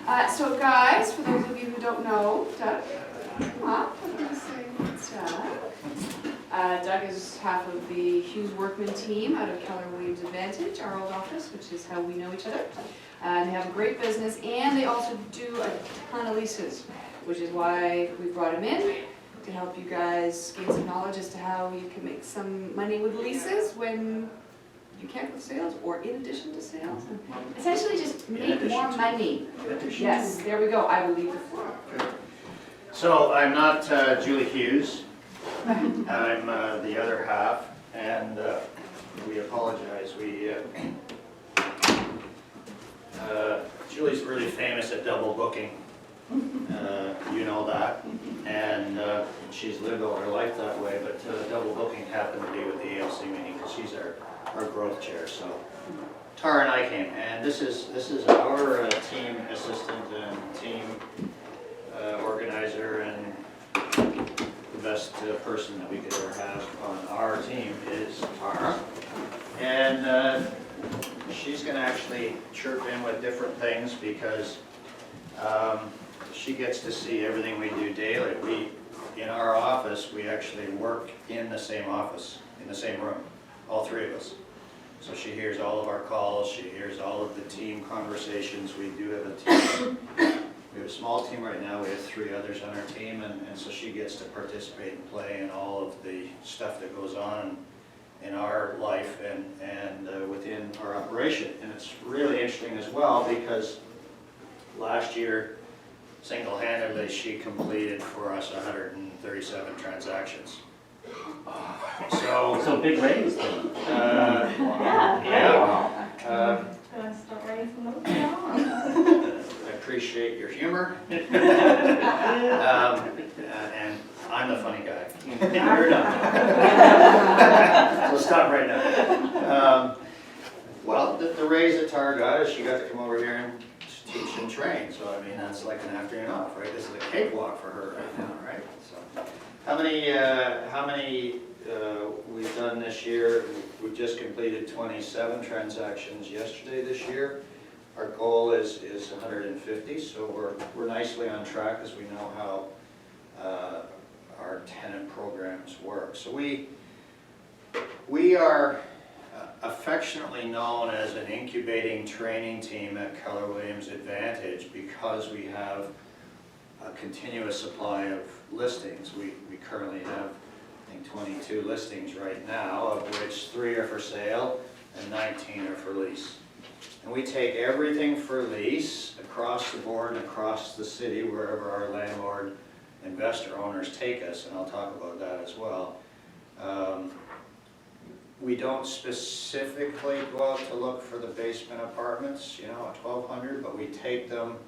So guys, for those of you who don't know, Doug, come up. Doug is half of the Hughes Workman team out of Keller Williams Advantage, our old office, which is how we know each other. They have a great business, and they also do a ton of leases, which is why we brought him in, to help you guys gain some knowledge as to how you can make some money with leases when you can't with sales, or in addition to sales. Essentially just make more money. Yes, there we go. I will leave the floor. So I'm not Julie Hughes. I'm the other half, and we apologize. Julie's really famous at double booking. You know that, and she's lived all her life that way, but double booking happened to be with the ALC meeting because she's our growth chair. So Tara and I came, and this is our team assistant and team organizer, and the best person that we could ever have on our team is Tara, and she's going to actually chirp in with different things because she gets to see everything we do daily. In our office, we actually work in the same office, in the same room, all three of us. So she hears all of our calls, she hears all of the team conversations. We do have a team. We have a small team right now, we have 3 others on our team, and so she gets to participate and play in all of the stuff that goes on in our life and within our operation. And it's really interesting as well because last year, single-handedly, she completed for us 137 transactions. So big raise then. Yeah. Can I start writing some notes now? I appreciate your humor. And I'm the funny guy. You're not. So stop right now. Well, the raise that Tara got is she got to come over here and teach and train. So I mean, that's like an afternoon off, right? This is a cakewalk for her right now, right? So how many we've done this year? We've just completed 27 transactions yesterday this year. Our goal is 150, so we're nicely on track as we know how our tenant programs work. So we are affectionately known as an incubating training team at Keller Williams Advantage because we have a continuous supply of listings. We currently have, I think, 22 listings right now, of which 3 are for sale and 19 are for lease. And we take everything for lease across the board and across the city, wherever our landlord investor owners take us, and I'll talk about that as well. We don't specifically go out to look for the basement apartments, you know, at 1,200, but we take them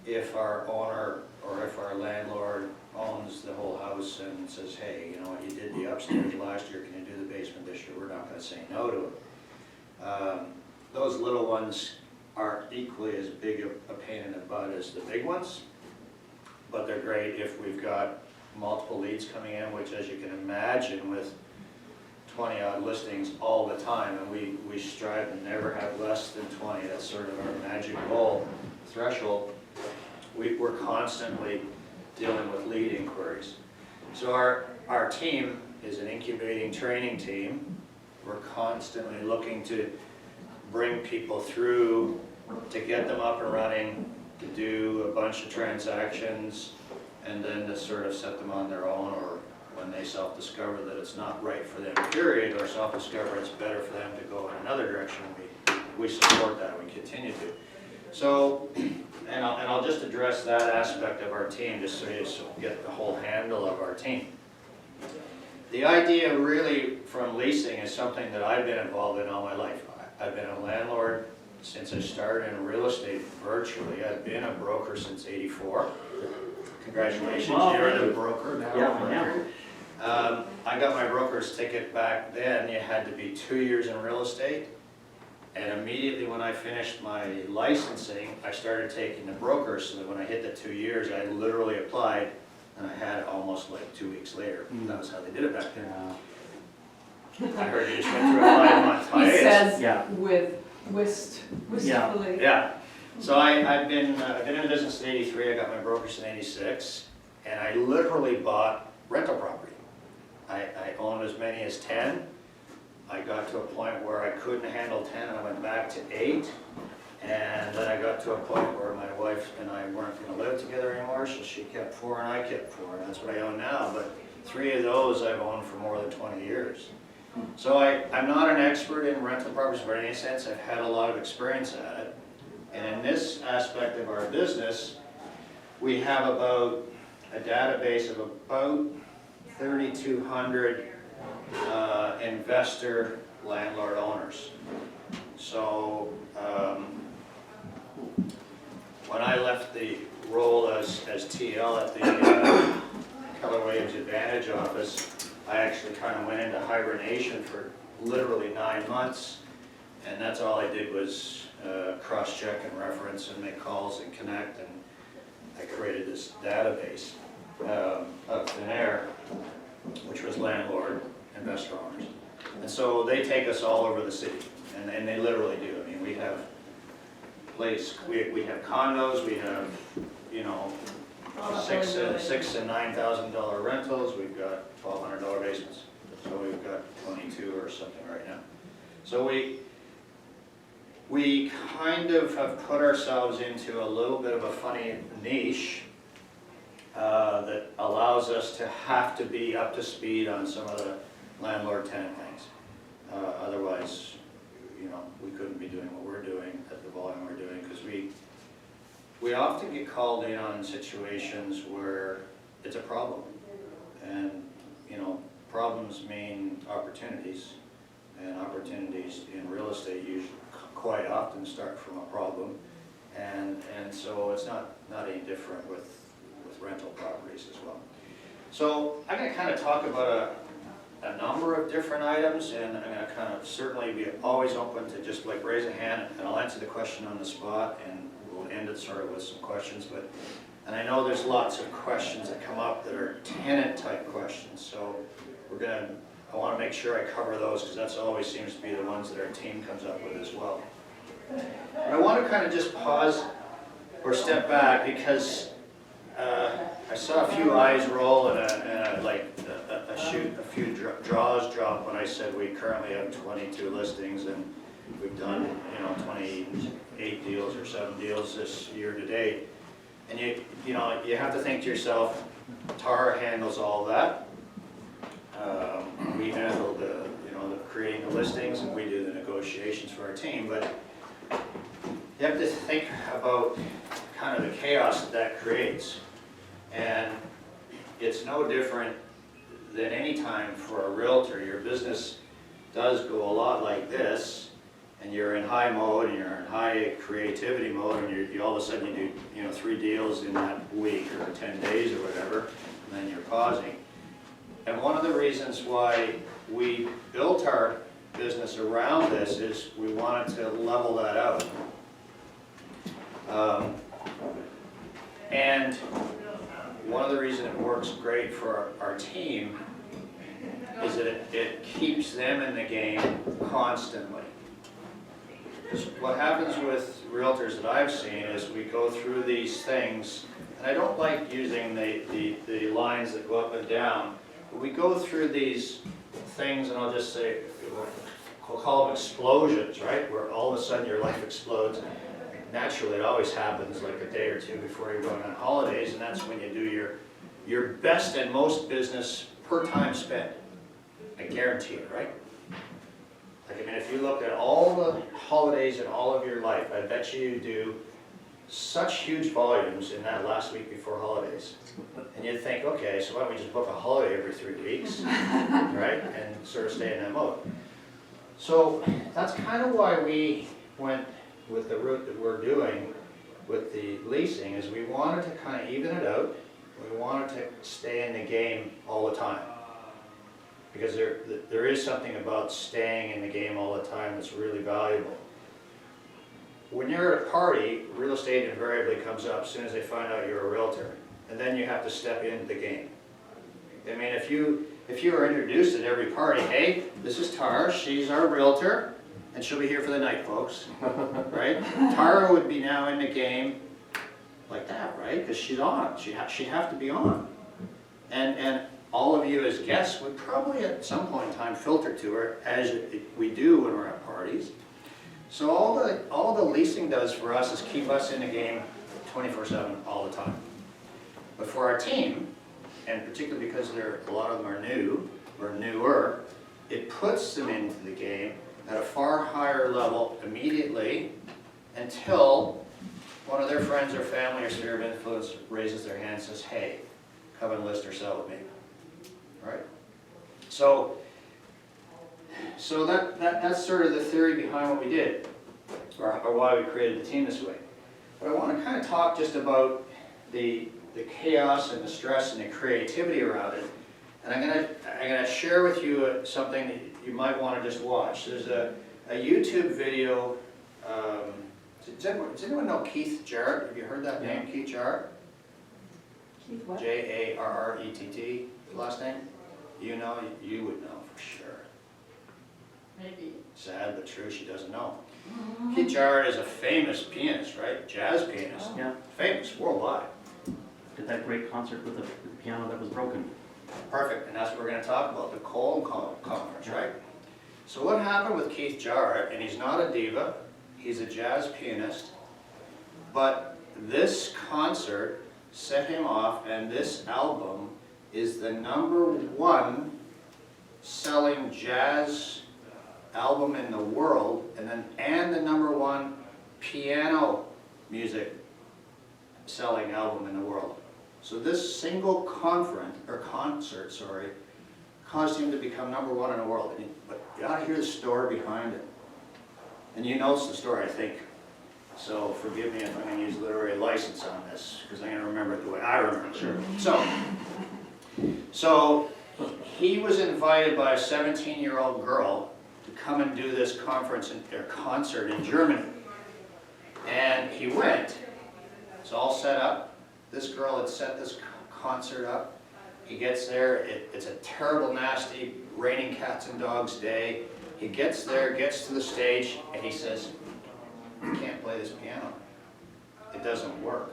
if our owner or if our landlord owns the whole house and says, hey, you know what, you did the upstairs last year, can you do the basement this year? We're not going to say no to it. Those little ones are equally as big a pain in the butt as the big ones, but they're great if we've got multiple leads coming in, which, as you can imagine, with 20-odd listings all the time, and we strive to never have less than 20. That's sort of our magic goal threshold. We're constantly dealing with lead inquiries. So our team is an incubating training team. We're constantly looking to bring people through, to get them up and running, to do a bunch of transactions, and then to sort of set them on their own, or when they self-discover that it's not right for them, period, or self-discover it's better for them to go in another direction, we support that, we continue to. So, and I'll just address that aspect of our team, just so you get the whole handle of our team. The idea really from leasing is something that I've been involved in all my life. I've been a landlord since I started in real estate virtually. I've been a broker since '84. Congratulations, you're the broker now. Yeah, I got my broker's ticket back then. You had to be 2 years in real estate. And immediately when I finished my licensing, I started taking the brokers, so that when I hit the 2 years, I literally applied, and I had it almost like 2 weeks later. That was how they did it back then. I heard you just went through a 5-month hiatus. He says Yeah. with wistfully. Yeah. So I've been in the business in '83, I got my broker's in '86, and I literally bought rental property. I owned as many as 10. I got to a point where I couldn't handle 10 and I went back to 8. And then I got to a point where my wife and I weren't going to live together anymore, so she kept 4 and I kept 4, and that's what I own now. But 3 of those I've owned for more than 20 years. So I'm not an expert in rental properties by any sense. I've had a lot of experience at it. And in this aspect of our business, we have about a database of about 3,200 investor landlord owners. So when I left the role as TL at the Keller Williams Advantage office, I actually kind of went into hibernation for literally 9 months, and that's all I did was cross-check and reference and make calls and connect, and I created this database of thin air, which was landlord investor owners. And so they take us all over the city, and they literally do. I mean, we have we have condos, we have, you know, $6,000 and $9,000 rentals, we've got $1,200 basements. So we've got 22 or something right now. So we kind of have put ourselves into a little bit of a funny niche that allows us to have to be up to speed on some of the landlord-tenant things. Otherwise, you know, we couldn't be doing what we're doing at the volume we're doing, because we often get called in on situations where it's a problem. And, you know, problems mean opportunities, and opportunities in real estate usually quite often start from a problem. And so it's not any different with rental properties as well. So I'm going to kind of talk about a number of different items, and I'm going to kind of certainly be always open to just like raise a hand, and I'll answer the question on the spot, and we'll end it sort of with some questions. And I know there's lots of questions that come up that are tenant type questions, so I want to make sure I cover those, because that's always seems to be the ones that our team comes up with as well. But I want to kind of just pause or step back, because I saw a few eyes roll and a few draws drop when I said we currently have 22 listings, and we've done, you know, 28 deals or 7 deals this year to date. And you know, you have to think to yourself, Tara handles all that. We handle the creating the listings, and we do the negotiations for our team. But you have to think about kind of the chaos that creates. And it's no different than any time for a realtor. Your business does go a lot like this, and you're in high mode, and you're in high creativity mode, and you all of a sudden you do 3 deals in that week or 10 days or whatever, and then you're pausing. And one of the reasons why we built our business around this is we wanted to level that out. And one of the reasons it works great for our team is that it keeps them in the game constantly. Because what happens with realtors that I've seen is we go through these things, and I don't like using the lines that go up and down, but we go through these things, and I'll just say, we'll call them explosions, right? Where all of a sudden your life explodes. Naturally, it always happens like a day or two before you're going on holidays, and that's when you do your best and most business per time spent. I guarantee it, right? Like, I mean, if you look at all the holidays in all of your life, I bet you do such huge volumes in that last week before holidays. And you'd think, okay, so why don't we just book a holiday every 3 weeks, right? And sort of stay in that mode. So that's kind of why we went with the route that we're doing with the leasing, is we wanted to kind of even it out. We wanted to stay in the game all the time. Because there is something about staying in the game all the time that's really valuable. When you're at a party, real estate invariably comes up as soon as they find out you're a realtor. And then you have to step into the game. I mean, if you are introduced at every party, hey, this is Tara, she's our realtor, and she'll be here for the night, folks, right? Tara would be now in the game like that, right? Because she's on, she'd have to be on. And all of you as guests would probably at some point in time filter to her, as we do when we're at parties. So all the leasing does for us is keep us in the game 24/7 all the time. But for our team, and particularly because a lot of them are new or newer, it puts them into the game at a far higher level immediately until one of their friends or family or sphere of influence raises their hand and says, hey, come and list or sell with me, right? So that's sort of the theory behind what we did, or why we created the team this way. But I want to kind of talk just about the chaos and the stress and the creativity around it. And I'm gonna share with you something that you might want to just watch. There's a YouTube video. Does anyone know Keith Jarrett? Have you heard that name, Keith Jarrett? Keith what? Jarrett, last name? You know, you would know for sure. Maybe. Sad but true, she doesn't know. Keith Jarrett is a famous pianist, right? Jazz pianist. Yeah, Famous worldwide. did that great concert with the piano that was broken. Perfect, and that's what we're going to talk about, the Cole Conference, right? So what happened with Keith Jarrett, and he's not a diva, he's a jazz pianist, but this concert set him off, and this album is the #1 selling jazz album in the world, and the #1 piano music selling album in the world. So this single concert, caused him to become #1 in the world. But you ought to hear the story behind it. And you know the story, I think. So forgive me if I'm going to use literary license on this, because I'm going to remember it the way I remember it. Sure. So he was invited by a 17-year-old girl to come and do this concert in Germany. And he went. It's all set up. This girl had set this concert up. He gets there, it's a terrible, nasty, raining cats and dogs day. He gets there, gets to the stage, and he says, "You can't play this piano. It doesn't work."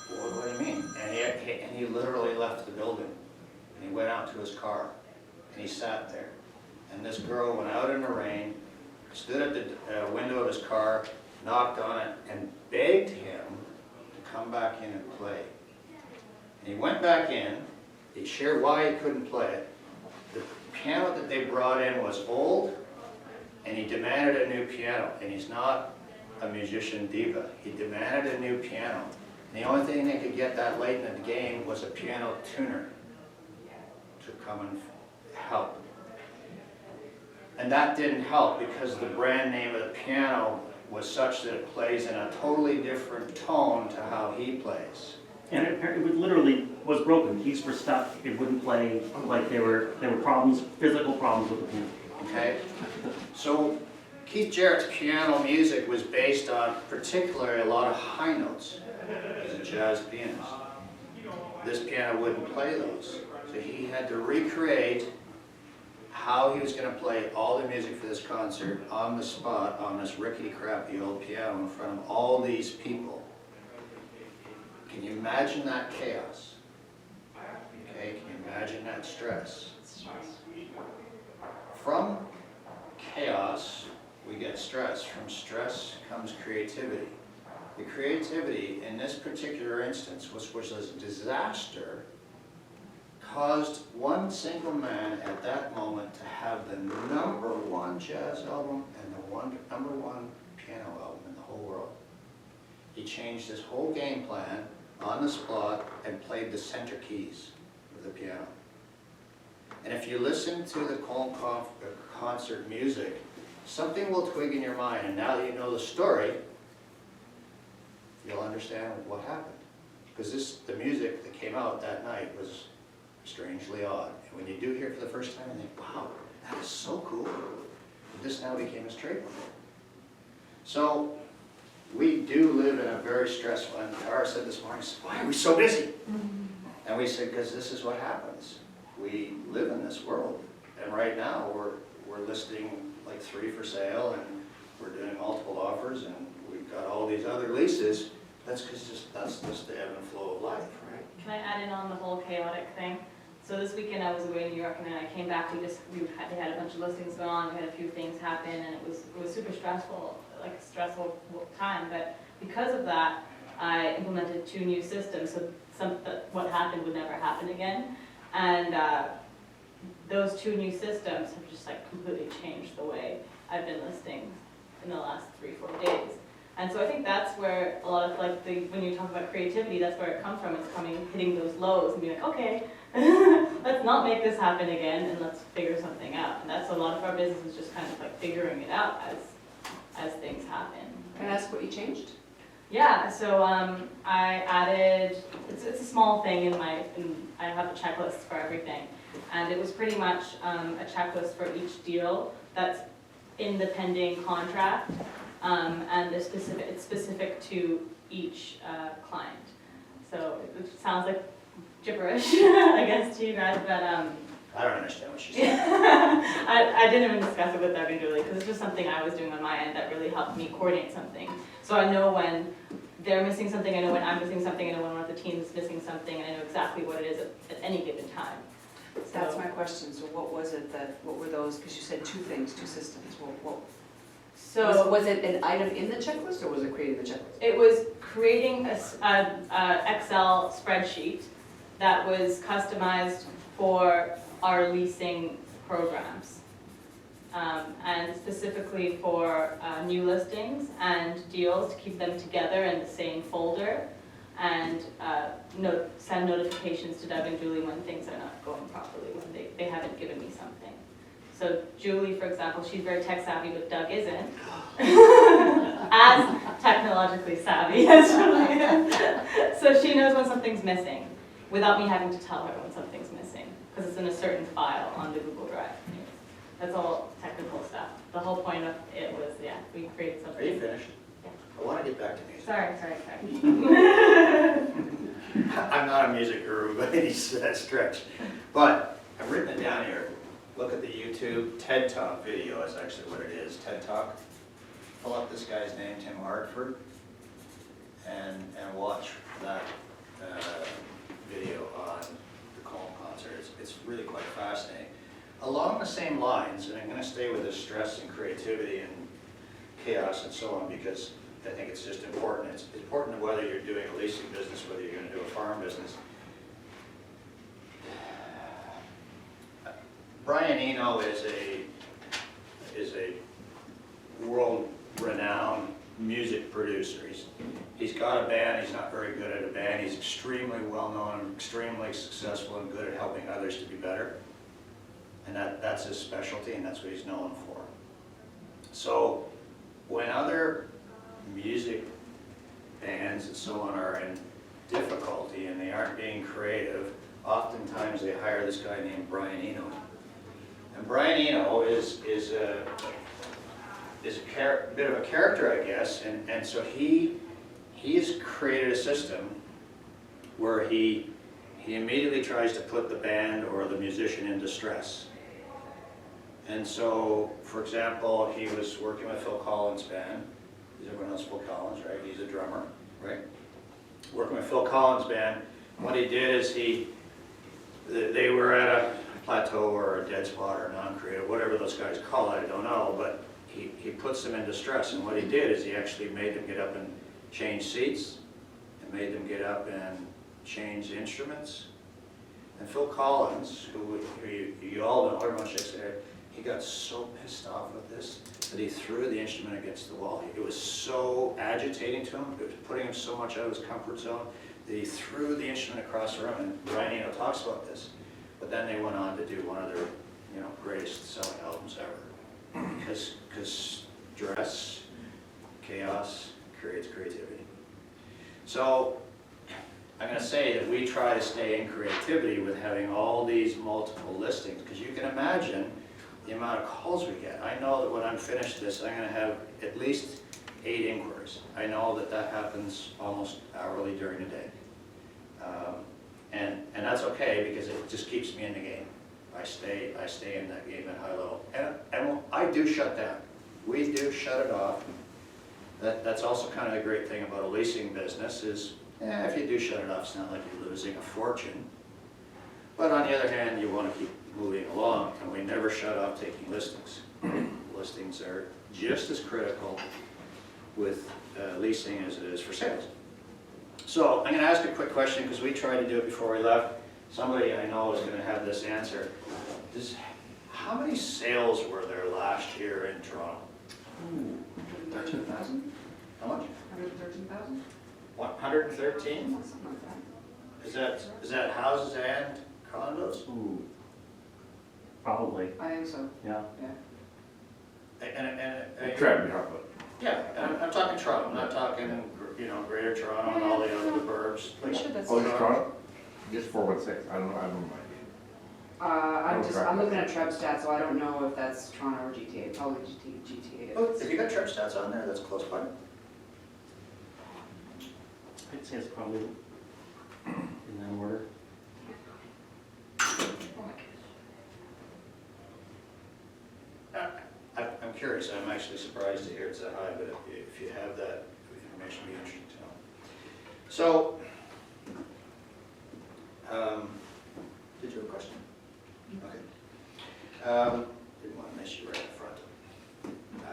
"Well, what do you mean?" And he literally left the building. And he went out to his car, and he sat there. And this girl went out in the rain, stood at the window of his car, knocked on it, and begged him to come back in and play. And he went back in, he shared why he couldn't play it. The piano that they brought in was old, and he demanded a new piano. And he's not a musician diva. He demanded a new piano. And the only thing they could get that late in the game was a piano tuner to come and help. And that didn't help because the brand name of the piano was such that it plays in a totally different tone to how he plays. And it literally was broken. Keys were stuck. It wouldn't play. Like there were problems, physical problems with the piano. Okay? So Keith Jarrett's piano music was based on particularly a lot of high notes. He's a jazz pianist. This piano wouldn't play those. So he had to recreate how he was going to play all the music for this concert on the spot on this rickety crappy old piano in front of all these people. Can you imagine that chaos? Okay, can you imagine that stress? From chaos, we get stress. From stress comes creativity. The creativity in this particular instance, which was a disaster, caused one single man at that moment to have the #1 jazz album and the #1 piano album in the whole world. He changed his whole game plan on the spot and played the center keys of the piano. And if you listen to the concert music, something will twig in your mind, and now that you know the story, you'll understand what happened. Because the music that came out that night was strangely odd. And when you do hear it for the first time, you think, wow, that is so cool. And this now became his trademark. So we do live in a very stressful, and Tara said this morning, why are we so busy? And we said, because this is what happens. We live in this world. And right now we're listing like like 3 for sale, and we're doing multiple offers, and we've got all these other leases, that's just the ebb and flow of life, right? Can I add in on the whole chaotic thing? So this weekend I was away in New York, and then I came back, they had a bunch of listings going on, we had a few things happen, and it was super stressful, like a stressful time, but because of that, I implemented 2 new systems, so what happened would never happen again. And those 2 new systems have just like completely changed the way I've been listing in the last 3-4 days. And so I think that's where a lot of when you talk about creativity, that's where it comes from. It's hitting those lows and being like, okay, let's not make this happen again, and let's figure something out. And that's a lot of our business is just kind of like figuring it out as things happen. Can I ask what you changed? Yeah, so I added, it's a small thing I have a checklist for everything. And it was pretty much a checklist for each deal that's in the pending contract, and it's specific to each client. So it sounds like gibberish, I guess, to you guys, but I don't understand what she's saying. I didn't even discuss it with Doug and Julie, because it's just something I was doing on my end that really helped me coordinate something. So I know when they're missing something, I know when I'm missing something, I know when one of the teams is missing something, and I know exactly what it is at any given time. That's my question, so what were those, because you said 2 things, 2 systems, So was it an item in the checklist, or was it creating the checklist? it was creating a Excel spreadsheet that was customized for our leasing programs. And specifically for new listings and deals, to keep them together in the same folder, and send notifications to Doug and Julie when things are not going properly, when they haven't given me something. So Julie, for example, she's very tech savvy, but Doug isn't as technologically savvy as Julie is. So she knows when something's missing without me having to tell her when something's missing, because it's in a certain file on the Google Drive. That's all technical stuff. The whole point of it was, we created something. Are you finished? Yeah. I want to get back to music. Sorry. I'm not a music guru by any stretch, but I've written it down here. Look at the YouTube TED Talk video is actually what it is, TED Talk. Pull up this guy's name, Tim Hartford, and watch that video on the Colm concert. It's really quite fascinating. Along the same lines, and I'm going to stay with this stress and creativity and chaos and so on, because I think it's just important. It's important whether you're doing a leasing business, whether you're going to do a farm business. Brian Eno is a world-renowned music producer. He's got a band. He's not very good at a band. He's extremely well-known, extremely successful, and good at helping others to be better. And that's his specialty, and that's what he's known for. So when other music bands and so on are in difficulty and they aren't being creative, oftentimes they hire this guy named Brian Eno. And Brian Eno is a bit of a character, I guess, and so he has created a system where he immediately tries to put the band or the musician in distress. And so, for example, he was working with Phil Collins' band. Everyone knows Phil Collins, right? He's a drummer, right? Working with Phil Collins' band. What he did is they were at a plateau or a dead spot or non-creative, whatever those guys call it, I don't know, but he puts them in distress. And what he did is he actually made them get up and change seats, and made them get up and change instruments. And Phil Collins, who you all know, everyone shakes their head, he got so pissed off with this that he threw the instrument against the wall. It was so agitating to him, it was putting him so much out of his comfort zone, that he threw the instrument across the room, and Brian Eno talks about this. But then they went on to do one of their greatest selling albums ever. Because stress, chaos creates creativity. So I'm going to say that we try to stay in creativity with having all these multiple listings, because you can imagine the amount of calls we get. I know that when I'm finished this, I'm going to have at least 8 inquiries. I know that happens almost hourly during the day. And that's okay, because it just keeps me in the game. I stay in that game at high level. And I do shut down. We do shut it off. That's also kind of the great thing about a leasing business is, if you do shut it off, it's not like you're losing a fortune. But on the other hand, you want to keep moving along, and we never shut off taking listings. Listings are just as critical with leasing as it is for sales. So I'm going to ask a quick question because we tried to do it before we left. Somebody I know is going to have this answer. How many sales were there last year in Toronto? 113,000? How much? 113,000? 113? Something like that. Is that houses and condos? Ooh, probably, I think so, yeah. And Trap, you're talking yeah, and I'm talking Toronto. I'm not talking, Greater Toronto and all the other burbs. Pretty sure that's. Oh, just Toronto? Just 416, I don't know I'm looking at Trev stats, so I don't know if that's Toronto or GTA, probably GTA. Oh, if you got church stats on there, that's close by. I'd say it's probably in that order. I'm curious, I'm actually surprised to hear it's that high, but if you have that information, it'd be interesting to know. So, did you have a question? Okay. Didn't want to miss you right up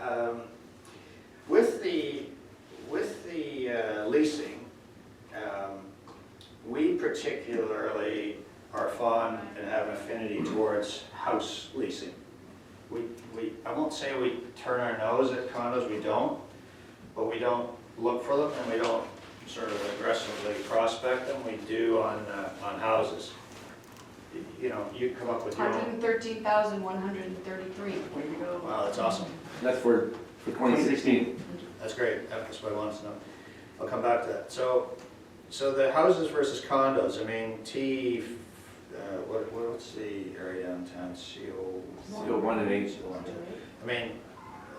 front. With the leasing, we particularly are fond and have an affinity towards house leasing. I won't say we turn our nose at condos, we don't, but we don't look for them and we don't sort of aggressively prospect them. We do on houses. You come up with your own. 113,133, where you go? Wow, that's awesome. That's for 2016. That's great. That's what I wanted to know. I'll come back to that. So the houses versus condos. I mean, what's the area downtown? CO1 and 8. I mean,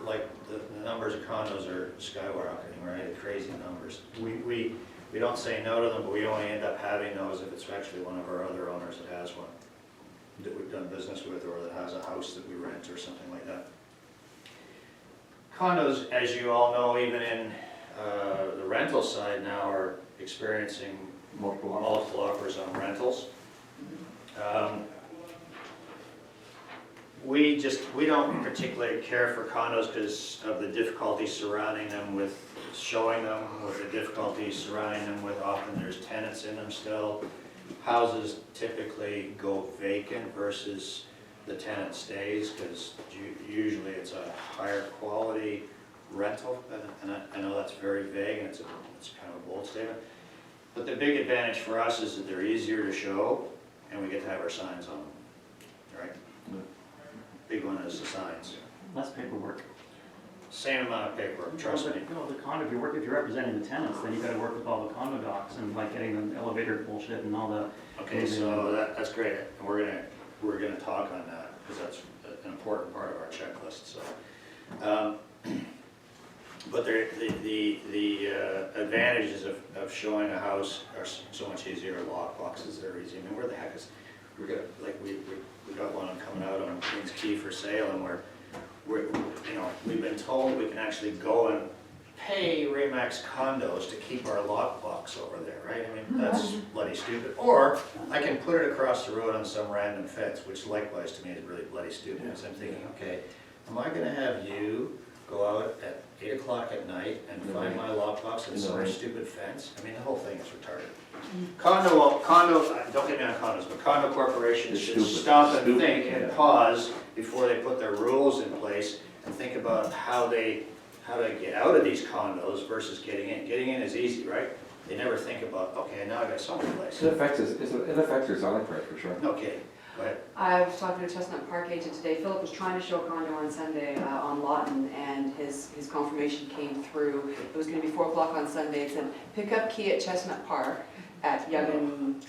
like the numbers of condos are skyrocketing, right? Crazy numbers. We don't say no to them, but we only end up having those if it's actually one of our other owners that has one that we've done business with, or that has a house that we rent or something like that. Condos, as you all know, even in the rental side now, are experiencing multiple offers on rentals. We don't particularly care for condos because of the difficulties surrounding them, with showing them, with the difficulties surrounding them with often there's tenants in them still. Houses typically go vacant versus the tenant stays because usually it's a higher quality rental. And I know that's very vague and it's kind of a bold statement. But the big advantage for us is that they're easier to show and we get to have our signs on them, right? Big one is the signs. Less paperwork. Same amount of paperwork, trust me. The condo, if you're representing the tenants, then you gotta work with all the condo docs and like getting the elevator bullshit and all the. Okay, so that's great, and we're gonna talk on that, because that's an important part of our checklist, so. But the advantages of showing a house are so much easier. Lock boxes are easy. I mean, where the heck is, we got one coming out on Queens Quay for sale, and we've been told we can actually go and pay Remax condos to keep our lockbox over there, right? I mean, that's bloody stupid. Or I can put it across the road on some random fence, which likewise to me is really bloody stupid. Because I'm thinking, okay, am I gonna have you go out at 8 o'clock at night and find my lockbox in some stupid fence? I mean, the whole thing is retarded. Condo, don't get me on condos, but condo corporations should stop and think and pause before they put their rules in place and think about how they get out of these condos versus getting in. Getting in is easy, right? They never think about, okay, now I got someplace. It affects your selling price for sure. Okay, go ahead. I was talking to Chestnut Park agent today. Philip was trying to show a condo on Sunday on Lawton, and his confirmation came through. It was gonna be 4 o'clock on Sunday. It said, pick up key at Chestnut Park at Yonge and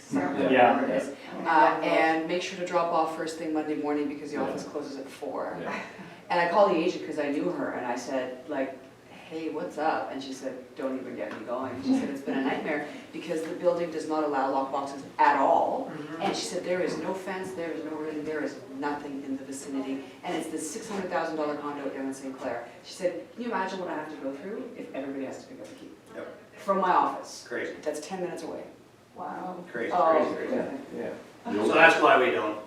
Yeah. whatever it is. And make sure to drop off first thing Monday morning because the office closes at 4. Yeah. And I called the agent because I knew her, and I said, like, hey, what's up? And she said, don't even get me going. She said, it's been a nightmare because the building does not allow lock boxes at all. And she said, there is no fence, there is no railing, there is nothing in the vicinity. And it's this $600,000 condo down in St. Clair. She said, can you imagine what I have to go through if everybody has to pick up a key? Yep. From my office. Crazy, That's 10 minutes away. Wow. crazy, Oh. crazy, crazy. Yeah. So that's why we don't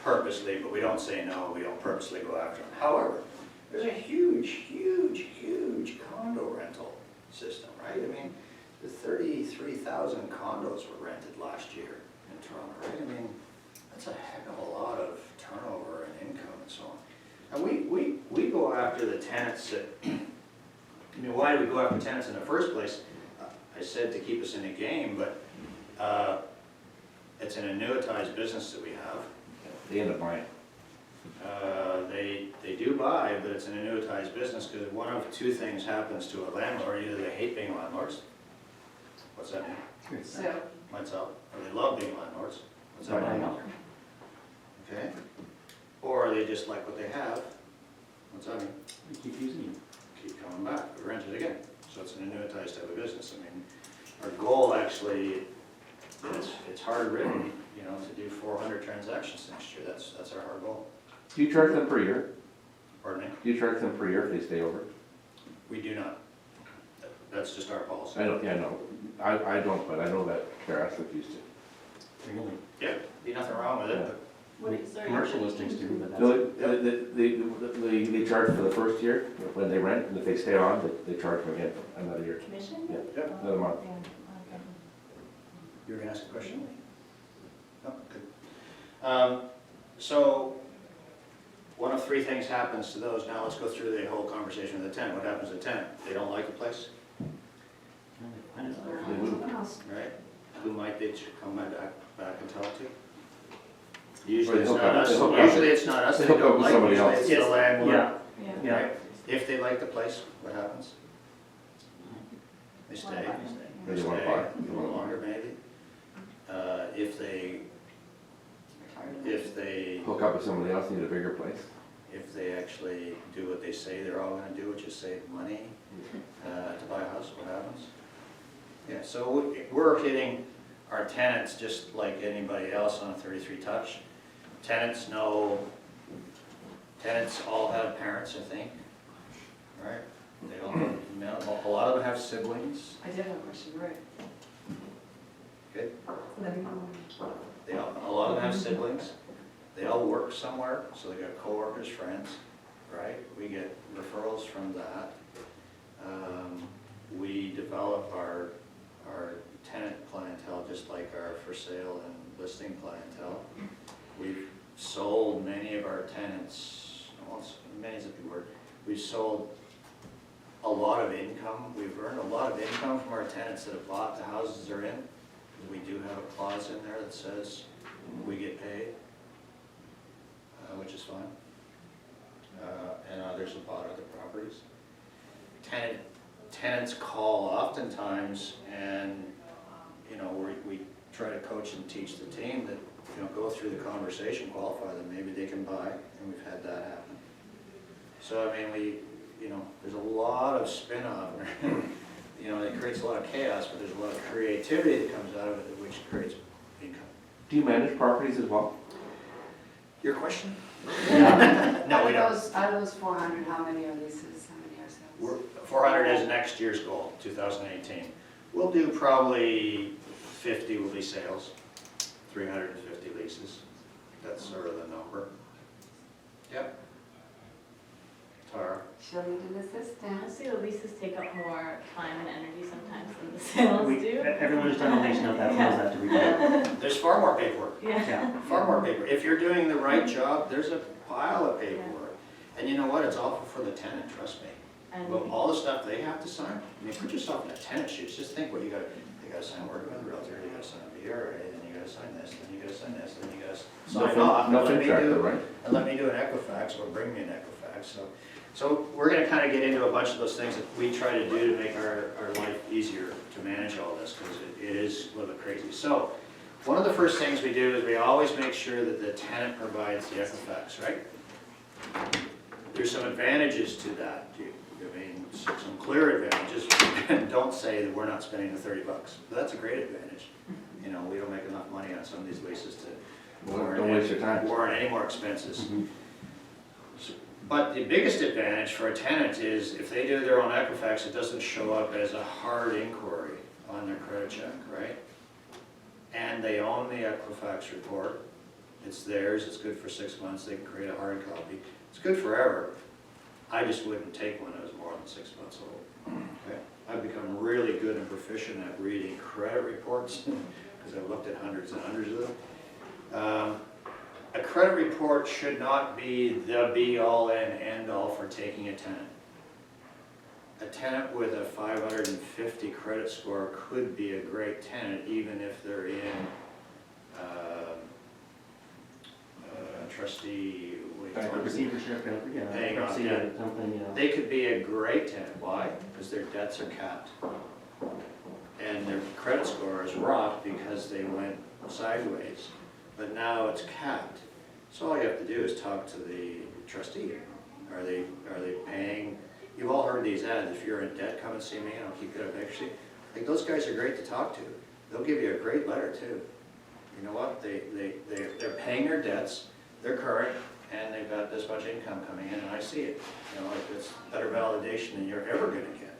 purposely, but we don't say no, we don't purposely go after them. However, there's a huge condo rental system, right? I mean, the 33,000 condos were rented last year in Toronto, right? I mean, that's a heck of a lot of turnover and income and so on. And we go after the tenants that, I mean, why do we go after tenants in the first place? I said to keep us in the game, but it's an annuitized business that we have. They end up buying. They do buy, but it's an annuitized business because one of two things happens to a landlord. Either they hate being landlords. What's that mean? So, What's up? Or they love being landlords. What's that Right. mean? Okay. Or they just like what they have. What's that mean? We keep using it. Keep coming back, we rent it again. So it's an annuitized type of business. I mean, our goal actually, it's hard written, you know, to do 400 transactions next year. That's our hard goal. Do you charge them per year? Pardon me? Do you charge them per year if they stay over? We do not. That's just our policy. I don't, yeah, no, I don't, but I know that Carrasco used to. Really. Yeah, be nothing wrong with it, but Commercial listings do, but So that's. they charge for the first year when they rent, and if they stay on, they charge them again another year, Commission? Yeah. Yep. another month. Yeah, okay. you were gonna ask a question? No, good. So, one of three things happens to those. Now let's go through the whole conversation with the tenant. What happens to the tenant? They don't like the place, They move. right? Who might they come back and talk to? Or Usually they it's hook not up- us. they hook up- Usually it's not us. they They hook up don't with like, somebody usually else. it's the landlord. Yeah, Yeah. yeah. Right? If they like the place, what happens? They stay. Or they wanna buy. A little longer maybe. If they Hook up with somebody else, need a bigger place. if they actually do what they say they're all gonna do, which is save money to buy a house, what happens? Yeah, so we're hitting our tenants just like anybody else on a 33 touch. Tenants all have parents, I think, right? They all, a lot of them have siblings. I did have a question, right? Good. A lot of them have siblings. They all work somewhere, so they got coworkers, friends, right? We get referrals from that. We develop our tenant clientele just like our for sale and listing clientele. We've sold many of our tenants, well, many is a big word. We've sold a lot of income. We've earned a lot of income from our tenants that have bought the houses they're in. We do have a clause in there that says we get paid, which is fine. And others have bought other properties. Tenants call oftentimes, and you know, we try to coach and teach the team that, you know, go through the conversation, qualify them, maybe they can buy, and we've had that happen. So I mean, you know, there's a lot of spin on it. You know, it creates a lot of chaos, but there's a lot of creativity that comes out of it, which creates income. Do you manage properties as well? Your question? Yeah. No, we don't. Out of those 400, how many are leases, how many are sales? We're, 400 is next year's goal, 2018. We'll do probably 50 will be sales, 350 leases. That's sort of the number. Yep. Tara? She'll need an assistant. Honestly, the leases take up more time and energy sometimes than the sales do. Everyone who's done a lease knows that to be done. There's far more paperwork. Yeah. Yeah. Far more paper. If you're doing the right job, there's a pile of paperwork. And you know what? It's awful for the tenant, trust me. And Well, all the stuff they have to sign. I mean, put yourself in a tenant shoes. Just think what you got. You got to sign working with a realtor. You got to sign a BRA. Then you got to sign this. Then you got to sign this. Then you got to sign off. No and let me contractor, do- right? And let me do an Equifax or bring me an Equifax. So we're going to kind of get into a bunch of those things that we try to do to make our life easier to manage all this, because it is a little bit crazy. So one of the first things we do is we always make sure that the tenant provides the Equifax, right? There's some advantages to that. I mean, some clear advantages, and don't say that we're not spending the $30. But that's a great advantage. You know, we don't make enough money on some of these leases to Well, don't waste your time. warrant any more expenses. Mhm. But the biggest advantage for a tenant is if they do their own Equifax, it doesn't show up as a hard inquiry on their credit check, right? And they own the Equifax report. It's theirs, it's good for 6 months, they can create a hard copy. It's good forever. I just wouldn't take one that was more than 6 months old. Okay? I've become really good and proficient at reading credit reports, because I've looked at hundreds and hundreds of them. A credit report should not be the be-all and end-all for taking a tenant. A tenant with a 550 credit score could be a great tenant, even if they're in trustee, Receivership, yeah, Paying off bankruptcy debt. or something, yeah. They could be a great tenant. Why? Because their debts are capped. And their credit score is rocked because they went sideways. But now it's capped. So all you have to do is talk to the trustee. Are they paying? You've all heard these ads. If you're in debt, come and see me and I'll keep you up bankruptcy. I think those guys are great to talk to. They'll give you a great letter too. You know what? They're paying their debts, they're current, and they've got this much income coming in, and I see it. You know, it's better validation than you're ever gonna get.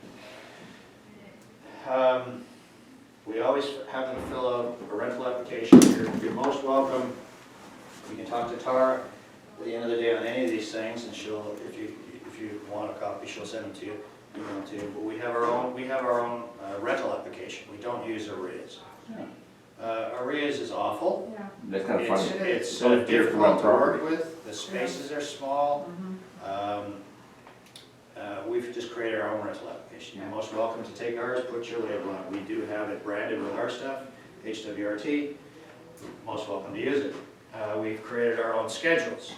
We always have them fill out a rental application. You're most welcome. You can talk to Tara at the end of the day on any of these things, and she'll, if you want a copy, she'll send them to you. Email them to you. But we have our own rental application. We don't use arrears. Arrears is awful. Yeah. That's kind of funny. It's So dear for difficult to property. work with. The spaces are small. We've just created our own rental application. You're most welcome to take ours, put your label on it. We do have it branded with our stuff, HWRT. Most welcome to use it. We've created our own schedules.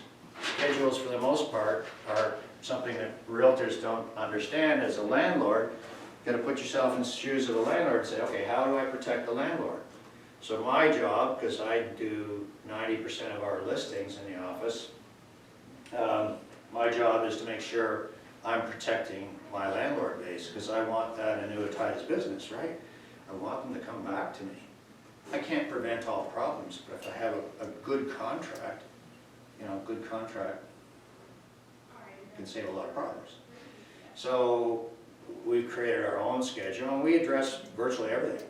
Schedules, for the most part, are something that realtors don't understand. As a landlord, you've got to put yourself in the shoes of the landlord and say, okay, how do I protect the landlord? So my job, because I do 90% of our listings in the office, my job is to make sure I'm protecting my landlord base, because I want that annuitized business, right? I want them to come back to me. I can't prevent all problems, but if I have a good contract, you know, good contract can save a lot of problems. So we've created our own schedule, and we address virtually everything,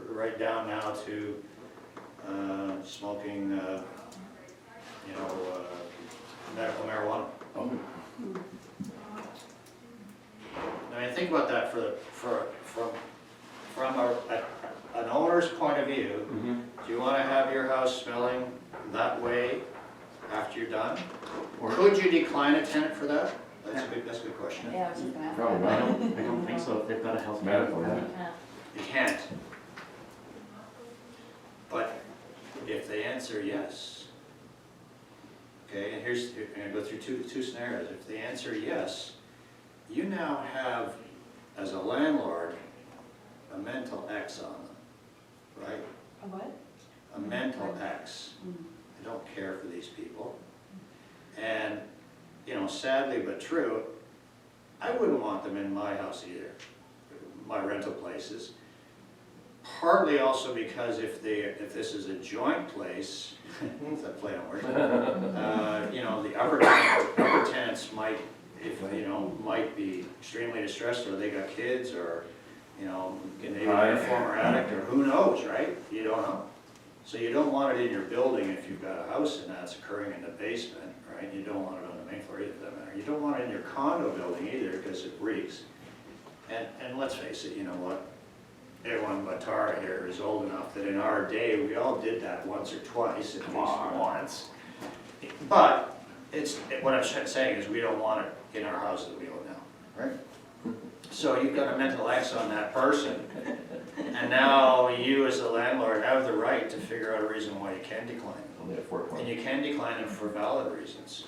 right down now to smoking, medical marijuana. Oh, I mean, think about that from an owner's point of view. mhm. Do you want to have your house smelling that way after you're done? Or- Could you decline a tenant for that? That's a good question. Yeah, I was just gonna ask. Probably I not. don't think so, if they've got a health. Medical, plan. yeah. You can't. But if they answer yes, okay, and I'm gonna go through two scenarios. If they answer yes, you now have, as a landlord, a mental X on them, right? A what? A mental X. I don't care for these people. And, sadly but true, I wouldn't want them in my house either, my rental places. Partly also because if this is a joint place, is that play on words? The upper tenants might, might be extremely distressed, or they got kids, or, maybe they're a former addict, or who knows, right? You don't know. So you don't want it in your building if you've got a house and that's occurring in the basement, right? You don't want it on the main floor either, for that matter. You don't want it in your condo building either, because it reeks. And let's face it, you know what? Everyone but Tara here is old enough that in our day, we all did that once or twice, at least once. But what I'm saying is we don't want it in our house that we own now, right? So you've got a mental X on that person, and now you as the landlord have the right to figure out a reason why you can decline them. Only at 4 And points. you can decline them for valid reasons.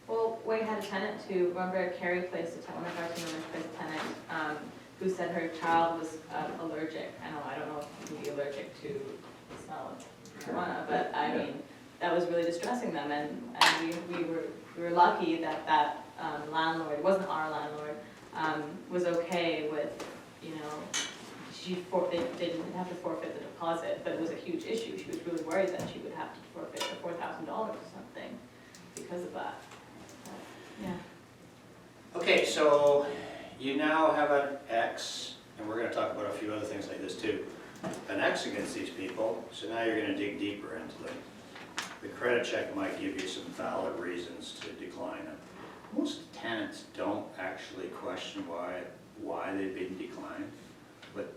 Well, we had a tenant too, remember Carrie placed one of our team members placed a tenant, who said her child was allergic. I don't know if you can be allergic to the smell of marijuana, but I mean, that was really distressing them, and we were lucky that landlord, it wasn't our landlord, was okay with, you know, they didn't have to forfeit the deposit, but it was a huge issue. She was really worried that she would have to forfeit the $4,000 or something because of that. But, yeah. Okay, so you now have an X, and we're gonna talk about a few other things like this too. An X against these people, so now you're gonna dig deeper into them. The credit check might give you some valid reasons to decline them. Most tenants don't actually question why they've been declined, but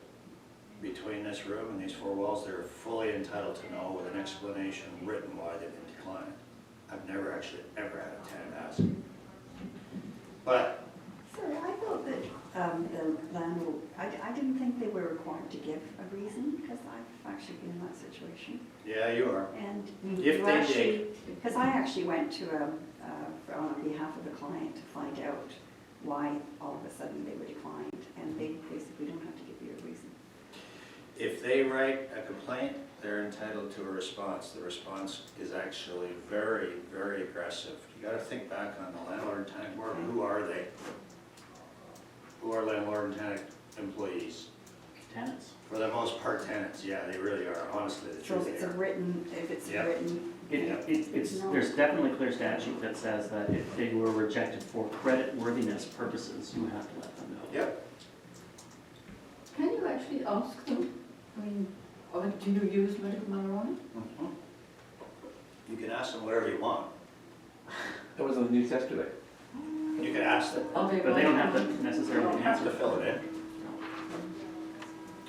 between this room and these four walls, they're fully entitled to know with an explanation written why they've been declined. I've never actually ever had a tenant ask. But Sorry, I thought that the landlord, I didn't think they were required to give a reason, because I've actually been in that situation. yeah, you are. And If you they actually, because I actually went to, on behalf of the client to find out why all of a sudden they were declined, and they said, we don't have to give you a reason. If they write a complaint, they're entitled to a response. The response is actually very, very aggressive. You gotta think back on the landlord and tenant board. Who are they? Who are landlord and tenant employees? Tenants. For the most part, tenants, yeah, they really are, honestly, the So truth if they are. if it's Yeah. written, There's definitely clear statute that says that if they were rejected for credit worthiness purposes, you have to let them know. Yep, Can you actually ask them, I mean, or do you use medical marijuana? you can ask them whatever you want. That was on the news yesterday. You can ask them, Are But they don't have to you necessarily don't have answer. to fill it in.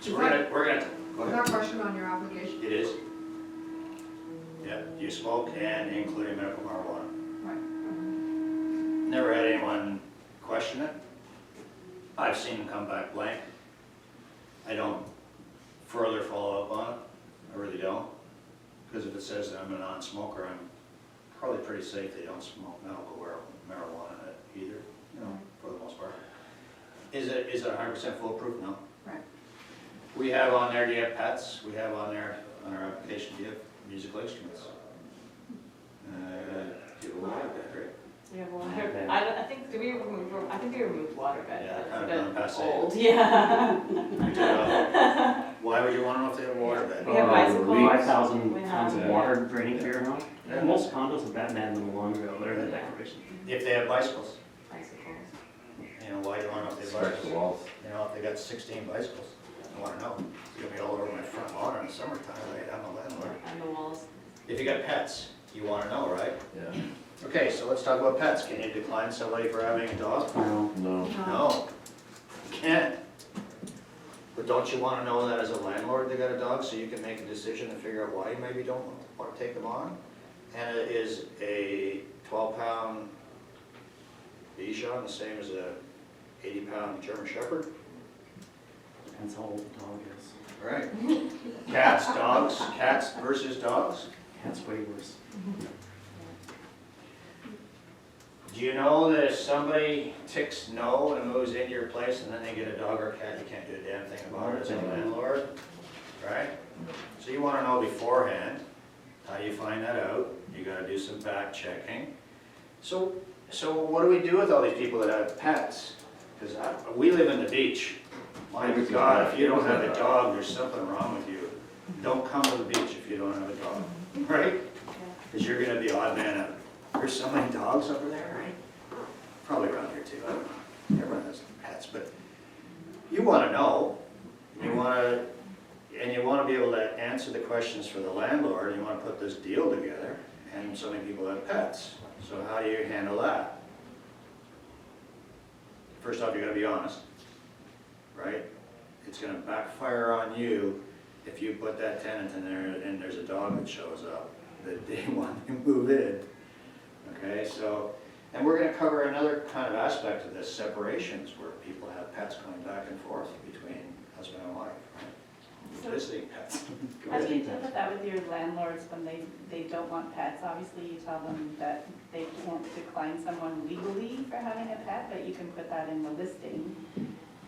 So Is we're gonna, go Is ahead. that a question on your application? It is. Yeah, you smoke and including medical marijuana. Right. Never had anyone question it. I've seen them come back blank. I don't further follow up on it, I really don't. Because if it says that I'm a non-smoker, I'm probably pretty safe they don't smoke medical marijuana either, you know, for the most part. Is it 100% foolproof? No. Right. We have on there, do you have pets? We have on there, on our application, do you have musical instruments? Do you have that, right? We have water, I think, I think we removed water bed. Yeah, It's kind a of bit passe. old, yeah. We took it off. Why would you want to know if they have a water bed? We have bicycles. 5,000 We tons of have- water draining through your house. Yeah. Most condos have Batman in the laundry over there in the decoration. If they have bicycles, Bicycles. you know, why do you want to know if they have Stretch the bicycles? walls. You know, if they got 16 bicycles, I want to know. It's gonna be all over my front lawn in the summertime, right? I'm a landlord. And the walls. If you got pets, you want to know, right? Yeah. Okay, so let's talk about pets. Can you decline somebody for having a dog? No. No. No, you can't. But don't you want to know that as a landlord they got a dog, so you can make a decision and figure out why you maybe don't want to take them on? And it is a 12-pound Bichon, the same as a 80-pound German Shepherd? Depends how old the dog is. Right. Cats, dogs, cats versus dogs? Cat's way worse. Do you know that if somebody ticks no and moves into your place and then they get a dog or cat, you can't do a damn thing about it as a landlord, right? So you wanna know beforehand, how do you find that out? You gotta do some back checking. So what do we do with all these people that have pets? Because we live in the beach. My God, if you don't have a dog, there's something wrong with you. Don't come to the beach if you don't have a dog, right? Because you're gonna be odd man out. There's so many dogs over there, right? Probably around here too, I don't know. Everyone has pets, but you wanna know. You wanna be able to answer the questions for the landlord, and you wanna put this deal together, and so many people have pets. So how do you handle that? First off, you gotta be honest, right? It's gonna backfire on you if you put that tenant in there and there's a dog that shows up that they want to move in. Okay, so, and we're gonna cover another kind of aspect of this, separations, where people have pets coming back and forth between husband and wife, right? Visiting pets. Go How do ahead. you deal with that with your landlords when they don't want pets? Obviously, you tell them that they can't decline someone legally for having a pet, but you can put that in the listing.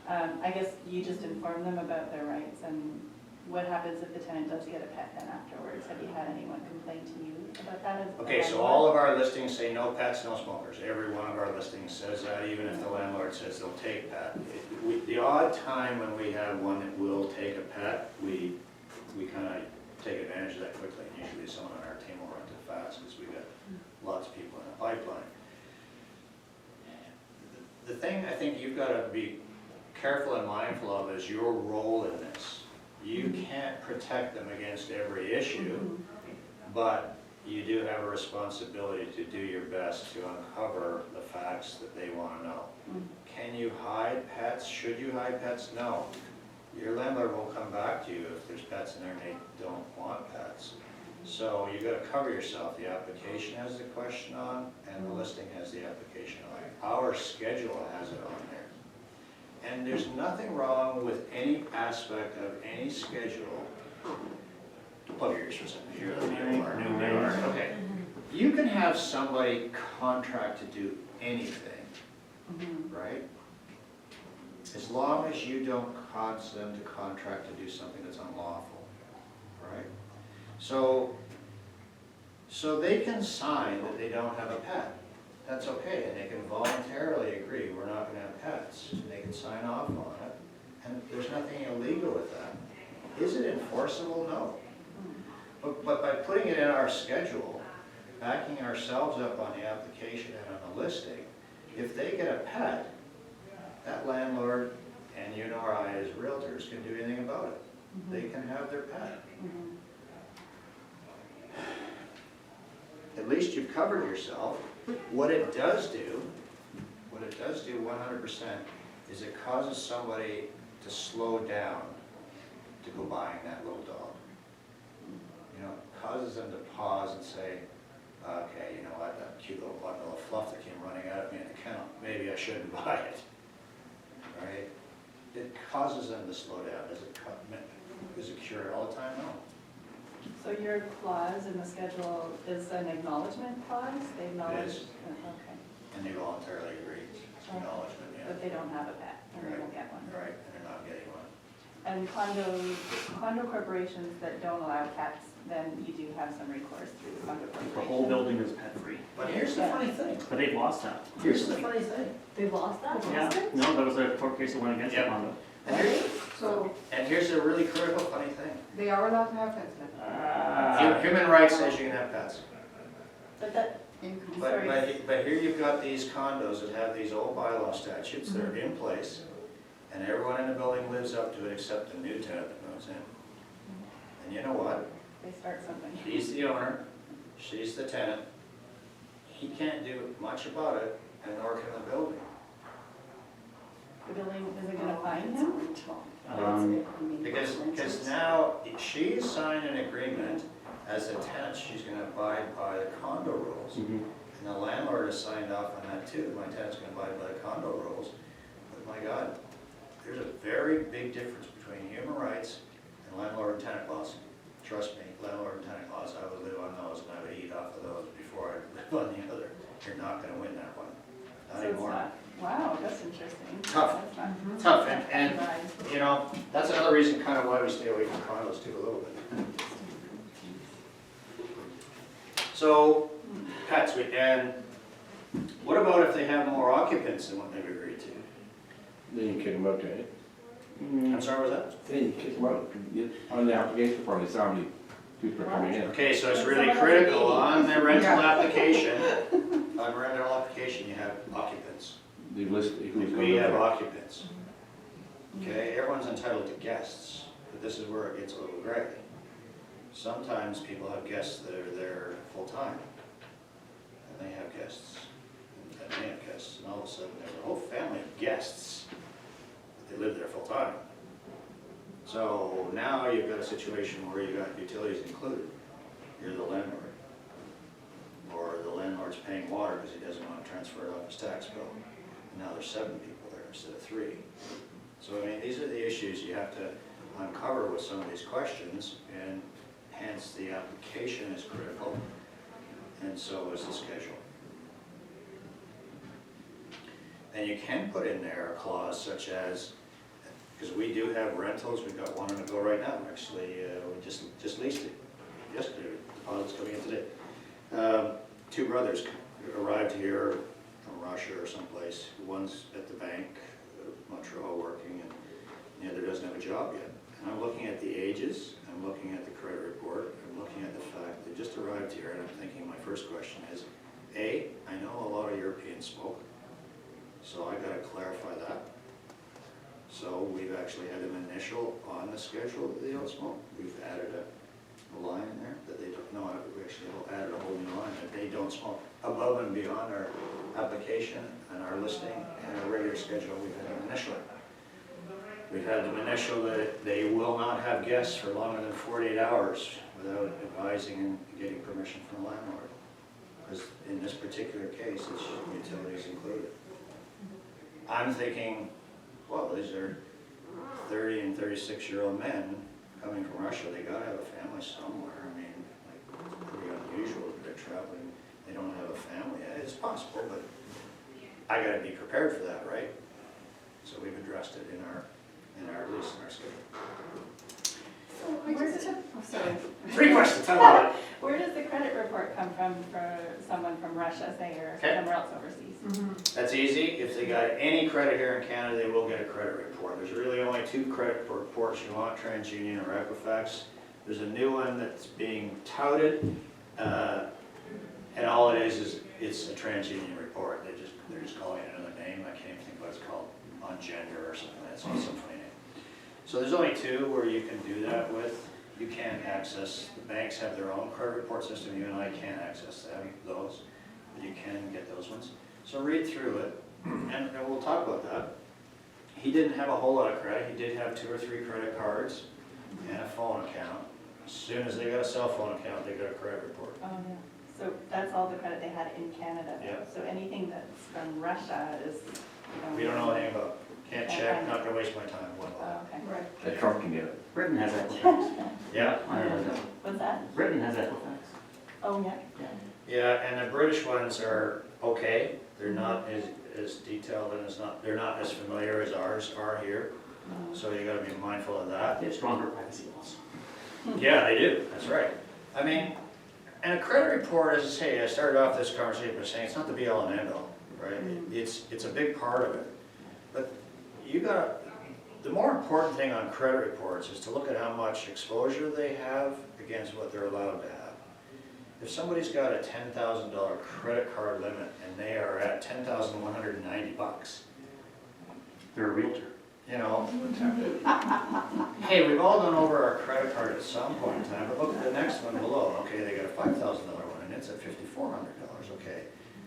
I guess you just inform them about their rights and what happens if the tenant does get a pet then afterwards? Have you had anyone complain to you about that as a Okay, so landlord? all of our listings say no pets, no smokers. Every one of our listings says that, even if the landlord says they'll take pet. The odd time when we have one that will take a pet, we kind of take advantage of that quickly. And usually someone on our team will run it fast because we got lots of people in the pipeline. The thing I think you've got to be careful and mindful of is your role in this. You can't protect them against every issue, but you do have a responsibility to do your best to uncover the facts that they want to know. Can you hide pets? Should you hide pets? No. Your landlord will come back to you if there's pets in there and they don't want pets. So you got to cover yourself. The application has the question on, and the listing has the application on. Our schedule has it on there. And there's nothing wrong with any aspect of any schedule. Plug your ears for a second. Here, okay. You can have somebody contract to do anything, right? As long as you don't cause them to contract to do something that's unlawful, right? So they can sign that they don't have a pet. That's okay, and they can voluntarily agree, we're not gonna have pets. And they can sign off on it, and there's nothing illegal with that. Is it enforceable? No. But by putting it in our schedule, backing ourselves up on the application and on the listing, if they get a pet, that landlord and you nor I as realtors can do anything about it. They can have their pet. At least you've covered yourself. What it does do 100%, is it causes somebody to slow down to go buying that little dog. You know, it causes them to pause and say, okay, you know what, that cute little bundle of fluff that came running out at me in the kennel, maybe I shouldn't buy it, right? It causes them to slow down. Does it cure it all the time? No. So your clause in the schedule is an acknowledgement clause? They acknowledge? It is. Okay. And they voluntarily agree, it's acknowledgement, yeah. But they don't have a pet, and they won't get one. Right, and they're not getting one. And condo corporations that don't allow pets, then you do have some recourse through the condo corporation. The whole building is pet-free, But here's the funny thing. but they've lost that. Here's the funny thing. They lost that? Yeah, no, there was a court case that went against Yep. it on the. So And here's a really critical funny thing. they are allowed to have pets then? Human rights says you can have pets. But that, But here you've got these condos that have these old bylaw statutes that are in place, and everyone in the building lives up to it except the new tenant that moves in. And you know what? they start something. He's the owner, she's the tenant. He can't do much about it, and nor can the building. The building, is it gonna fine him? Because now she's signed an agreement as a tenant, she's gonna abide by the condo rules. Mhm. And the landlord has signed off on that too, my tenant's gonna abide by the condo rules. But my God, there's a very big difference between human rights and landlord and tenant laws. Trust me, landlord and tenant laws, I would live on those and I would eat off of those before I live on the other. You're not gonna win that one, not So it's anymore. not, wow, that's interesting. Tough. That's not- Tough, and Right. you know, that's another reason kind of why we stay away from condos too, a little bit. So, pets, and what about if they have more occupants than what they've agreed to? Then you kick them out, can't you? I'm sorry, what was that? Then you kick them out. On the application form, they saw how many people are coming in. Okay, so it's really critical, on the rental application, you have occupants. They list who's We going have there. occupants. Okay, everyone's entitled to guests, but this is where it gets a little gray. Sometimes people have guests that are there full-time, and they have guests, and they have guests, and all of a sudden there's a whole family of guests, but they live there full-time. So now you've got a situation where you've got utilities included. You're the landlord. Or the landlord's paying water because he doesn't want to transfer it off his tax bill. And now there's 7 people there instead of 3. So I mean, these are the issues you have to uncover with some of these questions, and hence the application is critical, and so is the schedule. And you can put in there a clause such as, because we do have rentals, we've got one on the go right now, actually, we just leased it yesterday, deposit's coming in today. Two brothers arrived here from Russia or someplace. One's at the bank, Montreal working, and the other doesn't have a job yet. And I'm looking at the ages, I'm looking at the credit report, I'm looking at the fact they just arrived here, and I'm thinking my first question is, A, I know a lot of Europeans smoke, so I gotta clarify that. So we've actually had them initial on the schedule that they don't smoke. We've added a line in there that they don't, no, we actually added a whole new line that they don't smoke. Above and beyond our application and our listing and our regular schedule, we've had them initial. We've had them initial that they will not have guests for longer than 48 hours without advising and getting permission from the landlord. Because in this particular case, it's utilities included. I'm thinking, well, these are 30 and 36-year-old men coming from Russia. They gotta have a family somewhere. I mean, like, it's pretty unusual that they're traveling, they don't have a family. It's possible, but I gotta be prepared for that, right? So we've addressed it in our lease and our schedule. So where does it, oh, sorry. 3 questions, I love it. Where does the credit report come from for someone from Russia, say, or Okay. somewhere else overseas? That's easy. If they got any credit here in Canada, they will get a credit report. There's really only 2 credit reports you want, TransUnion or Equifax. There's a new one that's being touted, and all it is it's a TransUnion report. They're just calling it another name. I can't even think what it's called, on gender or something. That's some funny name. So there's only 2 where you can do that with. You can't access, the banks have their own credit report system. You and I can't access those, but you can get those ones. So read through it, and we'll talk about that. He didn't have a whole lot of credit. He did have 2 or 3 credit cards and a phone account. As soon as they got a cell phone account, they got a credit report. Oh, yeah. So that's all the credit they had in Canada? Yeah. So anything that's from Russia is, We don't know anything about, can't check, not gonna waste my time. Oh, okay. Right. That Trump can get it. Britain has Equifax. Yeah, Ireland does. What's that? Britain has Equifax. Oh, yeah. yeah, and the British ones are okay. They're not as detailed and they're not as familiar as ours are here. So you gotta be mindful of that. They have stronger privacy laws. Yeah, they do, that's right. I mean, and a credit report, as I say, I started off this conversation by saying it's not the be all and end all, right? It's a big part of it. But the more important thing on credit reports is to look at how much exposure they have against what they're allowed to have. If somebody's got a $10,000 credit card limit and they are at $10,190, They're a realtor. you know, hey, we've all gone over our credit card at some point in time, but look at the next one below. Okay, they got a $5,000 one and it's at $5,400, okay.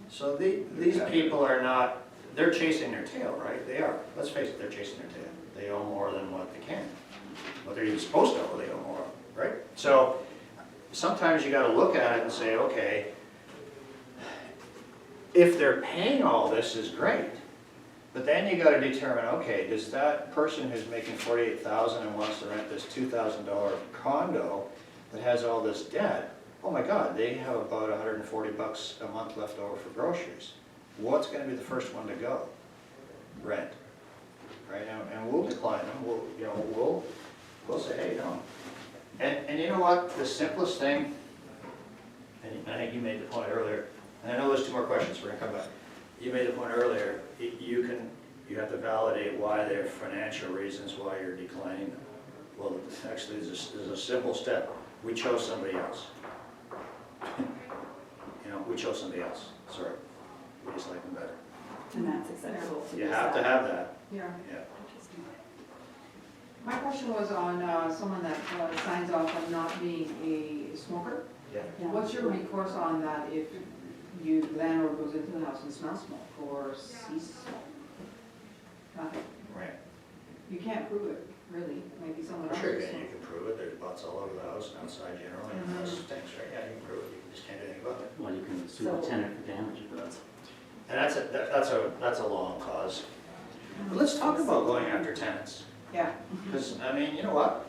So these people are not, they're chasing their tail, right? They are. Let's face it, they're chasing their tail. They owe more than what they can. What they're even supposed to owe, they owe more, right? So sometimes you gotta look at it and say, okay, if they're paying all this is great. But then you gotta determine, okay, does that person who's making $48,000 and wants to rent this $2,000 condo that has all this debt, oh my God, they have about $140 a month left over for groceries. What's gonna be the first one to go? Rent, right? And we'll decline them, we'll say, hey, no. And you know what, the simplest thing, and I think you made the point earlier, and I know there's 2 more questions, we're gonna come back. You made the point earlier, you have to validate why there are financial reasons why you're declining them. Well, actually, there's a simple step. We chose somebody else. We chose somebody else, sorry. We just like them better. And that's acceptable to You use have to that. have that, Yeah. yeah. My question was on someone that signs off on not being a smoker. Yeah. Yeah. What's your recourse on that if the landlord goes into the house and smells smoke or sees smoke? Nothing. Right. You can't prove it, really. Maybe someone else. Sure, is yeah, you smoking. can prove it, there's butts all over the house and outside generally, and the house stinks, right? Yeah, you can prove it, you just can't do anything about it. Well, you can sue the So- tenant for damage if that's. And that's a long cause. But let's talk about going after tenants. Yeah. Because, I mean, you know what?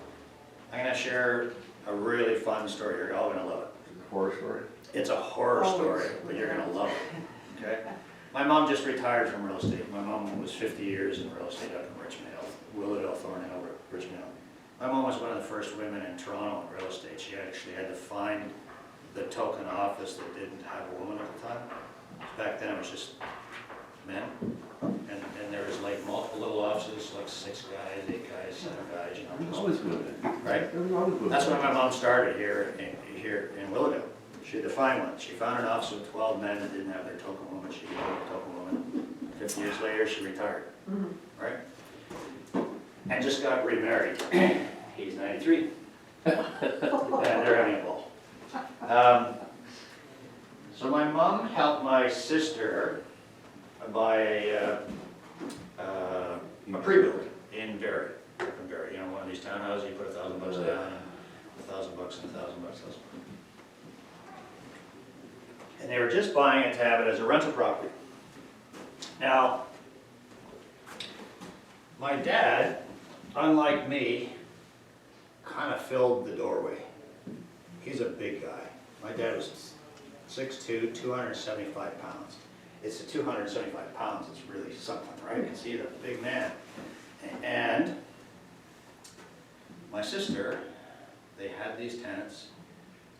I'm gonna share a really fun story, you're all gonna love it. Horror story. It's a horror Always. story, but you're gonna love it, okay? My mom just retired from real estate. My mom was 50 years in real estate up in Richmond Hill, Willowdale, Thornhill, Richmond Hill. My mom was one of the first women in Toronto in real estate. She actually had to find the token office that didn't have a woman at the time. Back then it was just men. And there was like multiple little offices, like 6 guys, 8 guys, 7 guys, you It was know. always good. Right? It was always good. That's when my mom started here in Willowdale. She had to find one. She found an office with 12 men that didn't have their token woman. She became a token woman. 50 years later, she retired. Right? And just got remarried. He's 93. And they're having a ball. So my mom helped my sister buy a pre-built in Barrie, in Barrie. You know, one of these townhouses, you put $1,000 down, $1,000 and $1,000. And they were just buying it to have it as a rental property. Now, my dad, unlike me, kind of filled the doorway. He's a big guy. My dad was 6'2", 275 pounds. It's the 275 pounds, it's really something, right? You can see the big man. And my sister, they had these tenants,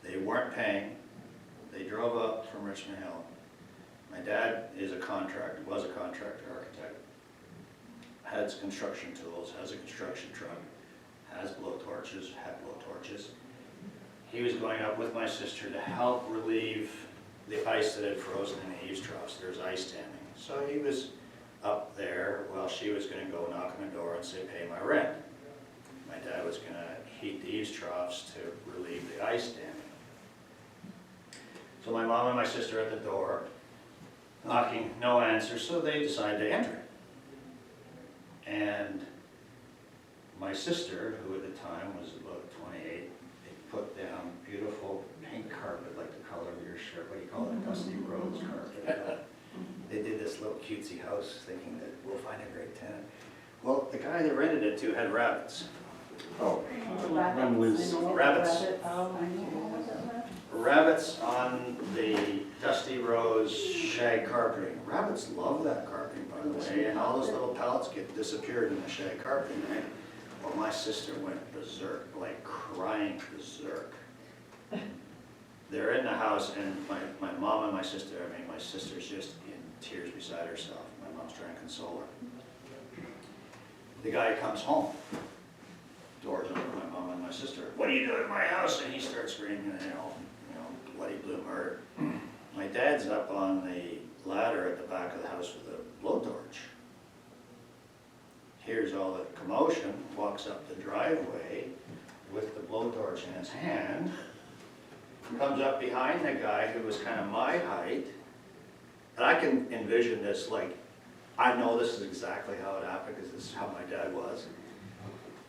they weren't paying, they drove up from Richmond Hill. My dad is a contractor, was a contractor, architect, has construction tools, has a construction truck, has blowtorches, had blowtorches. He was going up with my sister to help relieve the ice that had frozen in the eaves troughs. There's ice standing. So he was up there while she was going to go knock on the door and say, pay my rent. My dad was going to heat the eaves troughs to relieve the ice standing. So my mom and my sister at the door, knocking, no answer, so they decided to enter. And my sister, who at the time was about 28, they put down beautiful pink carpet, like the color of your shirt, what do you call it, dusty rose carpet. They did this little cutesy house thinking that we'll find a great tenant. Well, the guy they rented it to had rabbits. Oh, Run loose. Rabbits. Oh, I know. Rabbits on the dusty rose shag carpeting. Rabbits love that carpeting, by the way, and all those little pellets get disappeared in the shag carpeting, right? Well, my sister went berserk, like crying berserk. They're in the house, and my mom and my sister, I mean, my sister's just in tears beside herself. My mom's trying to console her. The guy comes home. Doors open, my mom and my sister. What are you doing in my house? And he starts screaming, you know, bloody blue murder. My dad's up on the ladder at the back of the house with a blowtorch. Hears all the commotion, walks up the driveway with the blowtorch in his hand, comes up behind the guy who was kind of my height, and I can envision this like, I know this is exactly how it happened because this is how my dad was.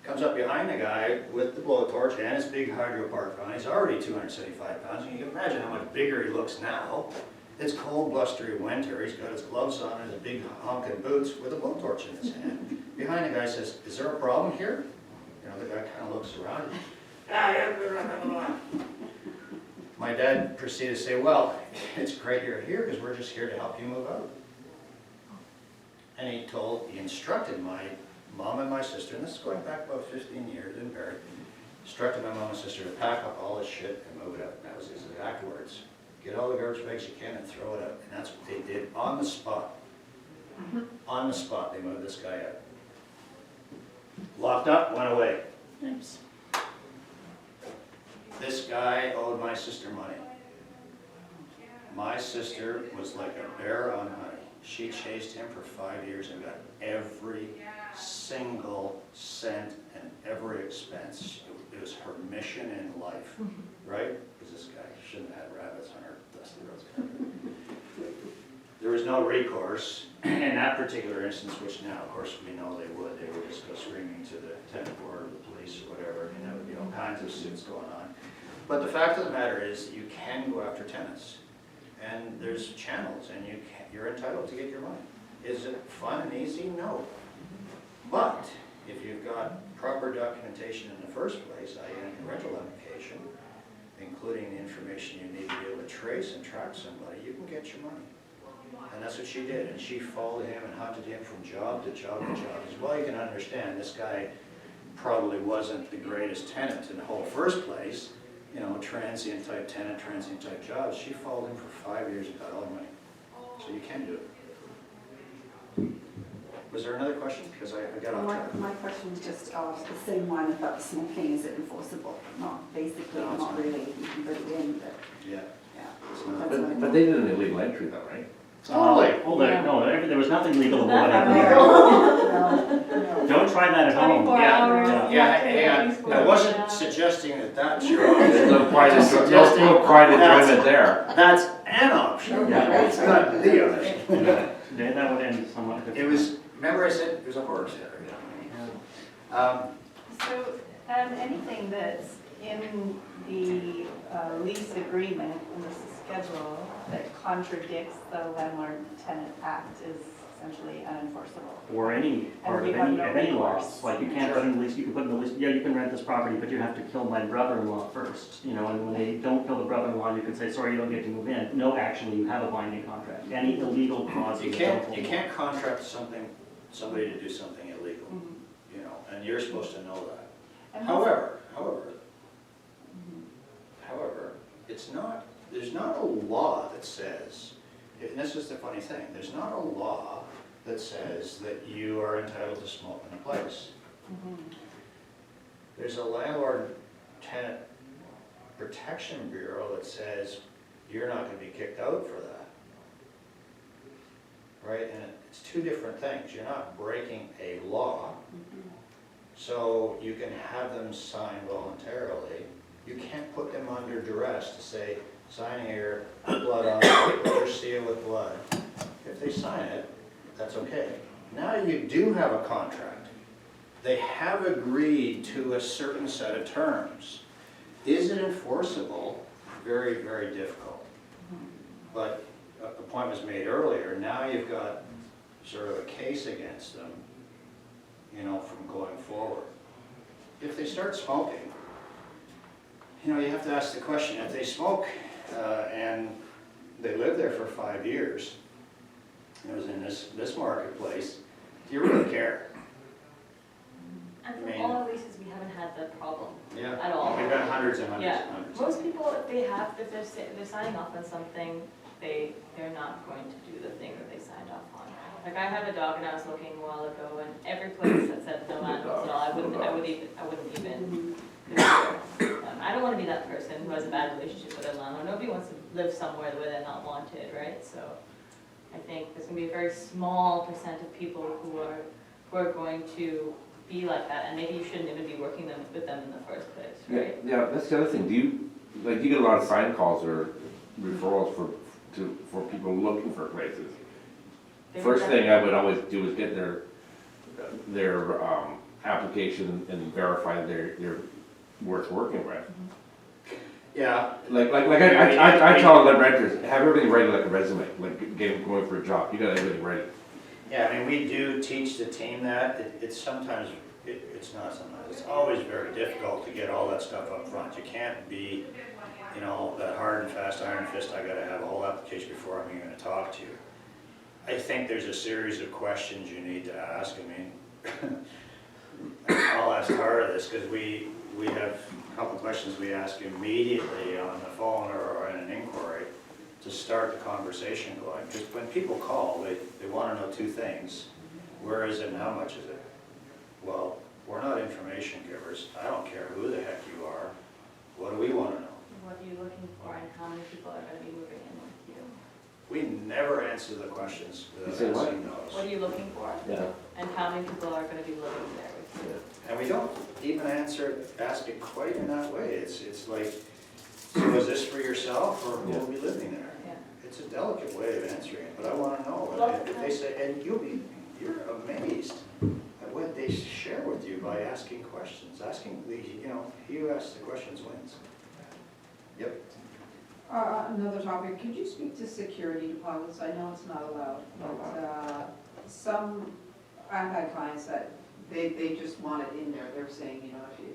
Comes up behind the guy with the blowtorch and his big hydro park on. He's already 275 pounds. You can imagine how much bigger he looks now. It's cold, blustery winter. He's got his gloves on and his big honking boots with a blowtorch in his hand. Behind the guy says, is there a problem here? You know, the guy kind of looks around. My dad proceeded to say, well, it's great you're here because we're just here to help you move out. And he instructed my mom and my sister, and this is going back about 15 years in Barrie, instructed my mom and sister to pack up all this shit and move it out. That was his exact words. Get all the garbage bags you can and throw it out. And that's what they did on the spot. On the spot, they moved this guy out. Locked up, went away. Nice. This guy owed my sister money. My sister was like a bear on honey. She chased him for 5 years and got every single cent and every expense. It was her mission in life, right? Because this guy shouldn't have had rabbits on her dusty rose carpet. There was no recourse in that particular instance, which now, of course, we know they would. They would just go screaming to the tenant board or the police or whatever, and there would be all kinds of suits going on. But the fact of the matter is, you can go after tenants. And there's channels, and you're entitled to get your money. Is it fun and easy? No. But if you've got proper documentation in the first place, i.e. a rental application, including the information you need to be able to trace and track somebody, you can get your money. And that's what she did, and she followed him and hunted him from job to job to job. As well, you can understand, this guy probably wasn't the greatest tenant in the whole first place, you know, transient type tenant, transient type jobs, she followed him for 5 years and got all the money. So you can do it. Was there another question? Because I got off track. My question is just the same one about the smoking, is it enforceable? Not basically, No, it's not not. really, you can put it in, but, Yeah. yeah. It's not. That's what I But they did an illegal entry though, right? Totally. Hold it, no, there was nothing legal Not about it. legal. No, no. Don't try that at home. 24 Yeah, hours. yeah. Yeah, after hang on. the school, I wasn't yeah. suggesting that that's your There's option. no pride, Just suggesting no pride that's- enjoyment there. That's an option. Yeah. It's not the option. Today that would end somewhat different. It was, remember I said it was a horse there. So, anything that's in the lease agreement, in the schedule, that contradicts the landlord-tenant act is essentially unenforceable. Or any part And of we have any, no of any recourse. laws, like you can't put in the lease, you can put in the lease, yeah, you can rent this property, but you have to kill my brother-in-law first, you know, and when they don't kill the brother-in-law, you can say, sorry, you don't get to move in. No, actually, you have a binding contract, any illegal clause. You can't contract somebody to do something illegal, Mhm. you know, and you're supposed to know that. And However, Mhm. it's not, there's not a law that says, and this is the funny thing, there's not a law that says that you are entitled to smoke in a place. Mhm. There's a landlord-tenant protection bureau that says you're not gonna be kicked out for that. Right, and it's two different things, you're not breaking a law, so you can have them sign voluntarily. You can't put them under duress to say, sign here, put blood on it, put your seal with blood. If they sign it, that's okay. Now you do have a contract. They have agreed to a certain set of terms. Is it enforceable? Very, very difficult. But the point was made earlier, now you've got sort of a case against them, you know, from going forward. If they start smoking, you know, you have to ask the question, if they smoke and they live there for 5 years, it was in this marketplace, do you really care? And I from mean- all our leases, we haven't had that problem Yeah. at all. We've got hundreds and hundreds Yeah. and hundreds. Most people, if they're signing off on something, they're not going to do the thing that they signed off on. Like I have a dog and I was looking a while ago and every place that said no animals at all, I wouldn't even consider. I don't wanna be that person who has a bad relationship with a landlord. Nobody wants to live somewhere where they're not wanted, right? So I think there's gonna be a very small percent of people who are going to be like that, and maybe you shouldn't even be working with them in the first place, right? Yeah, that's the other thing, do you get a lot of sign calls or referrals for people looking for places? They First would thing I would always do is get their application and verify they're worth working with. Yeah. I tell the renters, have everything ready like a resume, like going for a job, you got everything ready. Yeah, I mean, we do teach the team that. It's sometimes, it's not sometimes, it's always very difficult to get all that stuff up front. You can't be, you know, that hard and fast iron fist, I gotta have a whole application before I'm even gonna talk to you. I think there's a series of questions you need to ask. I mean, I'll ask Tara this, because we have a couple of questions we ask immediately on the phone or in an inquiry to start the conversation going. Because when people call, they want to know two things. Where is it and how much is it? Well, we're not information givers. I don't care who the heck you are. What do we want to know? What are you looking for and how many people are gonna be moving in with you? We never answer the questions You say what? asking those. What are you looking for? Yeah. And how many people are gonna be living there with you? And we don't even ask it quite in that way. It's like, so is this for yourself or who will be living there? Yeah. It's a delicate way of answering it, but I want to know. Well, And if they say, and you're amazed at what they share with you by asking questions. Asking the, you know, he who asks the questions wins. Yep. Another topic, could you speak to security deposits? I know it's not allowed, but I've had clients that they just want it in there. They're saying, you know, if you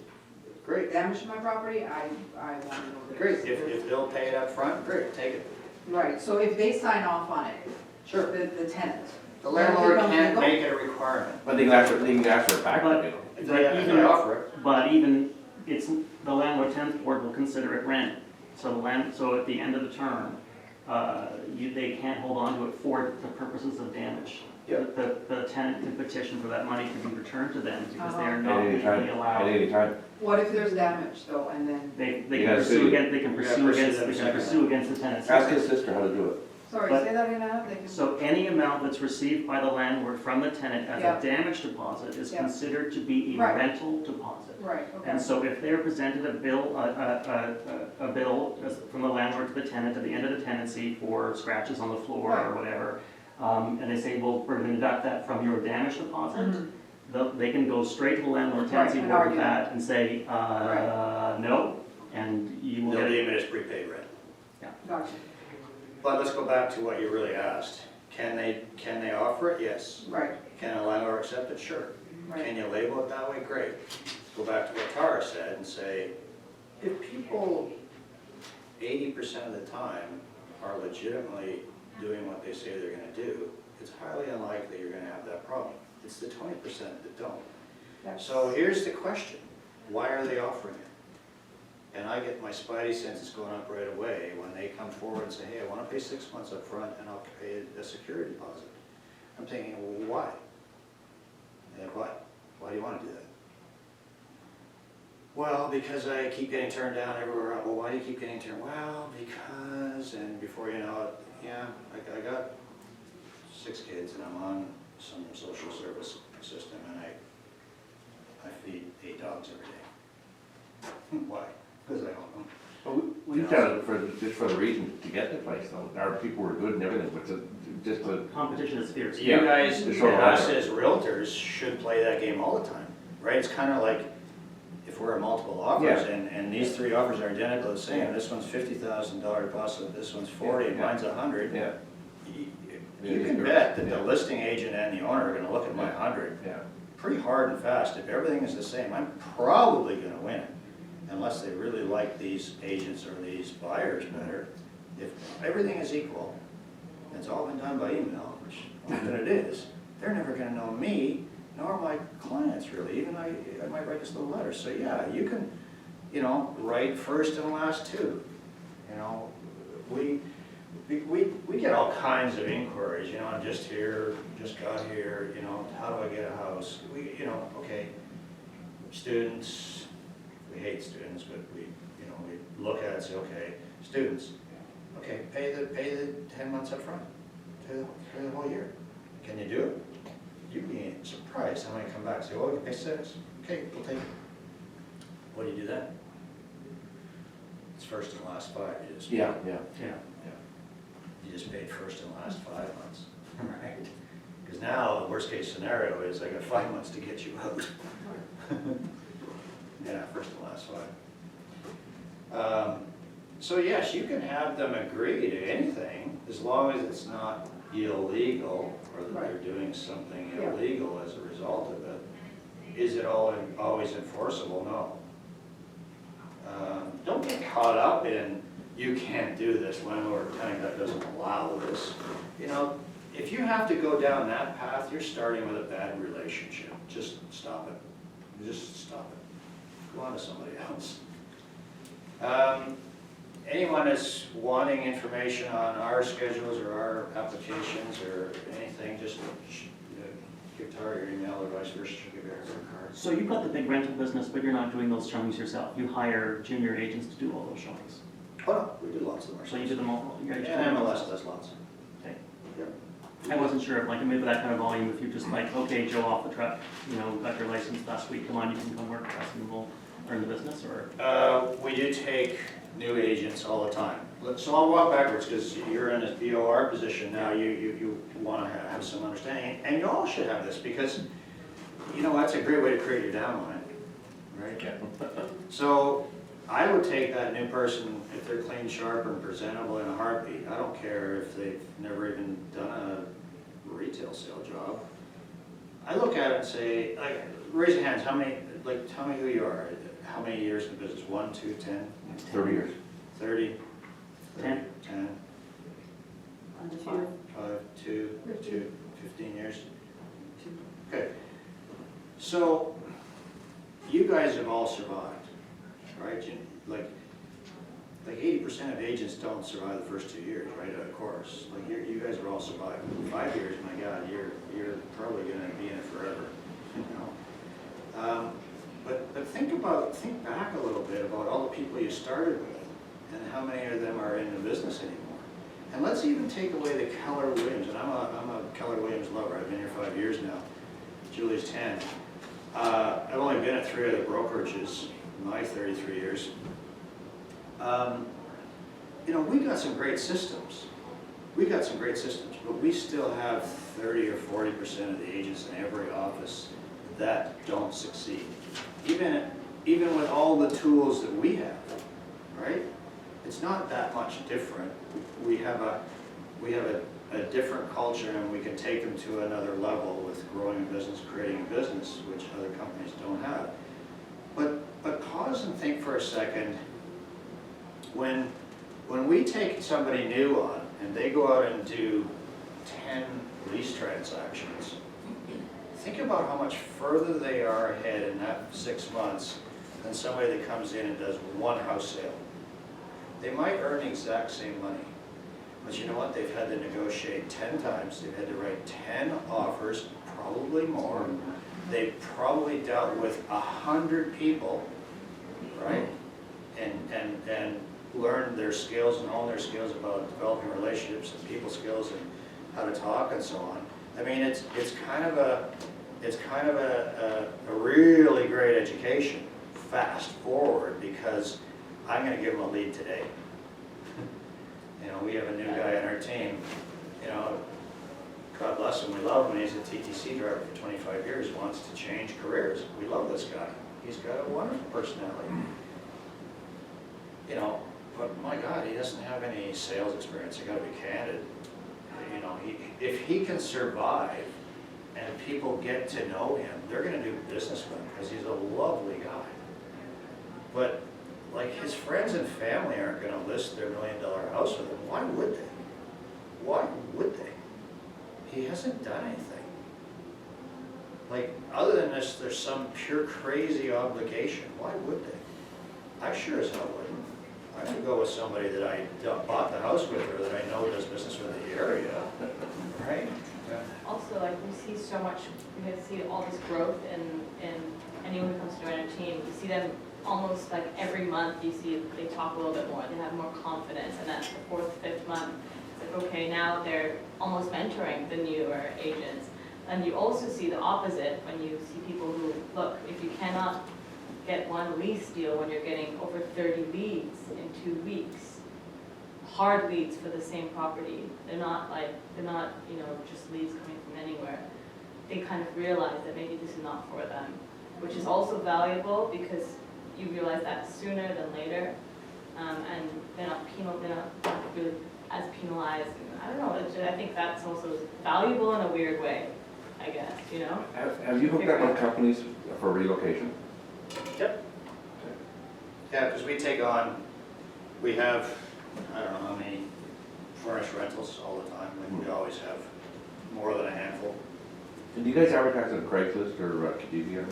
Great. damage my property, I want to know. Great. If they'll pay it up front, great, take it. Right, so if they sign off on it, Sure. the tenant. The landlord Then it can't becomes make it a requirement. But they can ask for it back, you know. If they offer it. But even, it's, the landlord tenant board will consider it rent. So so at the end of the term, they can't hold on to it for the purposes of damage. Yep. The tenant can petition for that money to be returned to them because they are At not any time, legally at allowed. any time. What if there's damage though, and then, They You can gotta pursue sue. against, they can You gotta pursue pursue against, them they can second. pursue against the tenant. Ask his sister how to do it. sorry, But- say that again, they can. So any amount that's received by the landlord from the tenant as Yeah. a damage deposit is Yeah. considered to be a Right. rental deposit. Right, okay. And so if they're presented a bill, a bill from the landlord to the tenant at the end of the tenancy for scratches on the floor or Right. whatever, and they say, well, we're gonna deduct that from your damage deposit, they can go straight to the landlord tenancy Right, and board with argue. that and say, no, and you will They'll get it. deem it as prepaid rent. Gotcha, But let's go back to what you really asked. Can they offer it? Yes. right, Can a landlord accept it? Sure. right. Can you label it that way? Great. Go back to what Tara said and say, if people 80% of the time are legitimately doing what they say they're gonna do, it's highly unlikely you're gonna have that problem. It's the 20% that don't. That's- So here's the question, why are they offering it? And I get my spidey senses going up right away when they come forward and say, hey, I wanna pay 6 months up front and I'll pay a security deposit. I'm thinking, well, why? And what? Why do you wanna do that? Well, because I keep getting turned down everywhere. Well, why do you keep getting turned? Well, because, and before you know it, yeah, I got 6 kids and I'm on some social service system and I feed 8 dogs every day. Why? Because I own them. Well, we've done it just for the reason to get the place though. Our people were good and everything, but just to. Competition is fierce. You guys, It's and sort of us like- as realtors should play that game all the time, right? It's kind of like if we're at multiple offers Yeah. and these 3 offers are identical the same, this one's $50,000 deposit, this one's 40, and Yeah. mine's 100. Yeah, You can bet that the listing agent and the owner are gonna look at my Yeah. 100 yeah. pretty hard and fast. If everything is the same, I'm probably gonna win it, unless they really like these agents or these buyers better. If everything is equal, it's all been done by email, which often it is, they're never gonna know me, nor my clients really, even I might write this little letter. So yeah, you can, write first and last too. We get all kinds of inquiries, I'm just here, just got here, how do I get a house? Okay, students, we hate students, but we look at it and say, okay, students, okay, pay the 10 months up front, pay the whole year. Can you do it? You'd be surprised how many come back and say, oh, you pay 6, okay, we'll take it. What do you do then? It's first and last 5, you just. Yeah. You just paid first and last 5 months, right? Because now, the worst case scenario is I got 5 months to get you out. Yeah, first and last 5. So yes, you can have them agree to anything, as long as it's not illegal, or that they're doing something Yeah. illegal as a result of it. Is it always enforceable? No. Don't get caught up in, you can't do this, landlord or tenant that doesn't allow this. If you have to go down that path, you're starting with a bad relationship. Just stop it. Just stop it. Go on to somebody else. Anyone that's wanting information on our schedules or our applications or anything, just give Tara your email or vice versa, she'll give you her card. So you've got the big rental business, but you're not doing those showings yourself. You hire junior agents to do all those showings. Oh, no, we do lots of them So you ourselves. do them all? you guys do And them all? MLS does lots. Okay. Yep. I wasn't sure if, maybe that kind of volume, if you just okay, Joe off the truck, got your license last week, come on, you can come work for us and we'll earn the business, or? We do take new agents all the time. So I'll walk backwards, because you're in a BOR position now, you want to have some understanding, and you all should have this, because, that's a great way to create your downline, right? Yeah. So I would take that new person, if they're clean, sharp, and presentable in a heartbeat. I don't care if they've never even done a retail sale job. I look at it and say, raise your hands, tell me who you are. How many years in the business? 1, 2, 10? 30 years. 30? 10. 10, 5, 2, 15 years? Okay. So, you guys have all survived, right? Like 80% of agents don't survive the first 2 years, right, of course. Like, you guys are all surviving. 5 years, my God, you're probably gonna be in it forever, you know? But think back a little bit about all the people you started with and how many of them are in the business anymore. And let's even take away the Keller Williams, and I'm a Keller Williams lover. I've been here 5 years now. Julie's 10. I've only been at 3 other brokerages in my 33 years. You know, we got some great systems. But we still have 30 or 40% of the agents in every office that don't succeed. Even with all the tools that we have, right? It's not that much different. We have a different culture, and we can take them to another level with growing a business, creating a business, which other companies don't have. But pause and think for a second. When we take somebody new on and they go out and do 10 lease transactions, think about how much further they are ahead in that 6 months than somebody that comes in and does 1 house sale. They might earn the exact same money, but you know what? They've had to negotiate 10 times. They've had to write 10 offers, probably more. They've probably dealt with 100 people, right? And learn their skills and hone their skills about developing relationships and people skills and how to talk and so on. I mean, it's kind of a really great education. Fast forward, because I'm going to give them a lead today. You know, we have a new guy on our team. You know, God bless him. We love him. He's a TTC driver for 25 years. Wants to change careers. We love this guy. He's got a wonderful personality. You know. But my God, he doesn't have any sales experience. I got to be candid. You know, if he can survive and people get to know him, they're going to do business with him because he's a lovely guy. But like, his friends and family aren't going to list their $1 million house with him. Why would they? Why would they? He hasn't done anything. Like, other than this, there's some pure crazy obligation. Why would they? I sure as hell wouldn't. I would go with somebody that I bought the house with, or that I know does business with in the area, right? Yeah. Also, like, we see so much, we see all this growth in anyone who comes to join our team. You see them almost like every month, you see they talk a little bit more, they have more confidence, and that's the 4th, 5th month. It's like, okay, now they're almost mentoring the newer agents. And you also see the opposite when you see people who, look, if you cannot get 1 lease deal when you're getting over 30 leads in 2 weeks, hard leads for the same property. They're not, you know, just leads coming from anywhere. They kind of realize that maybe this is not for them, which is also valuable because you realize that sooner than later, and they're not really as penalized. I don't know. I think that's also valuable in a weird way, I guess. You know. Have you hooked up with companies for relocation? Yep. Yeah, because we have, I don't know how many furnished rentals all the time. Like, we always have more than a handful. And do you guys advertise on Craigslist or Kijiji?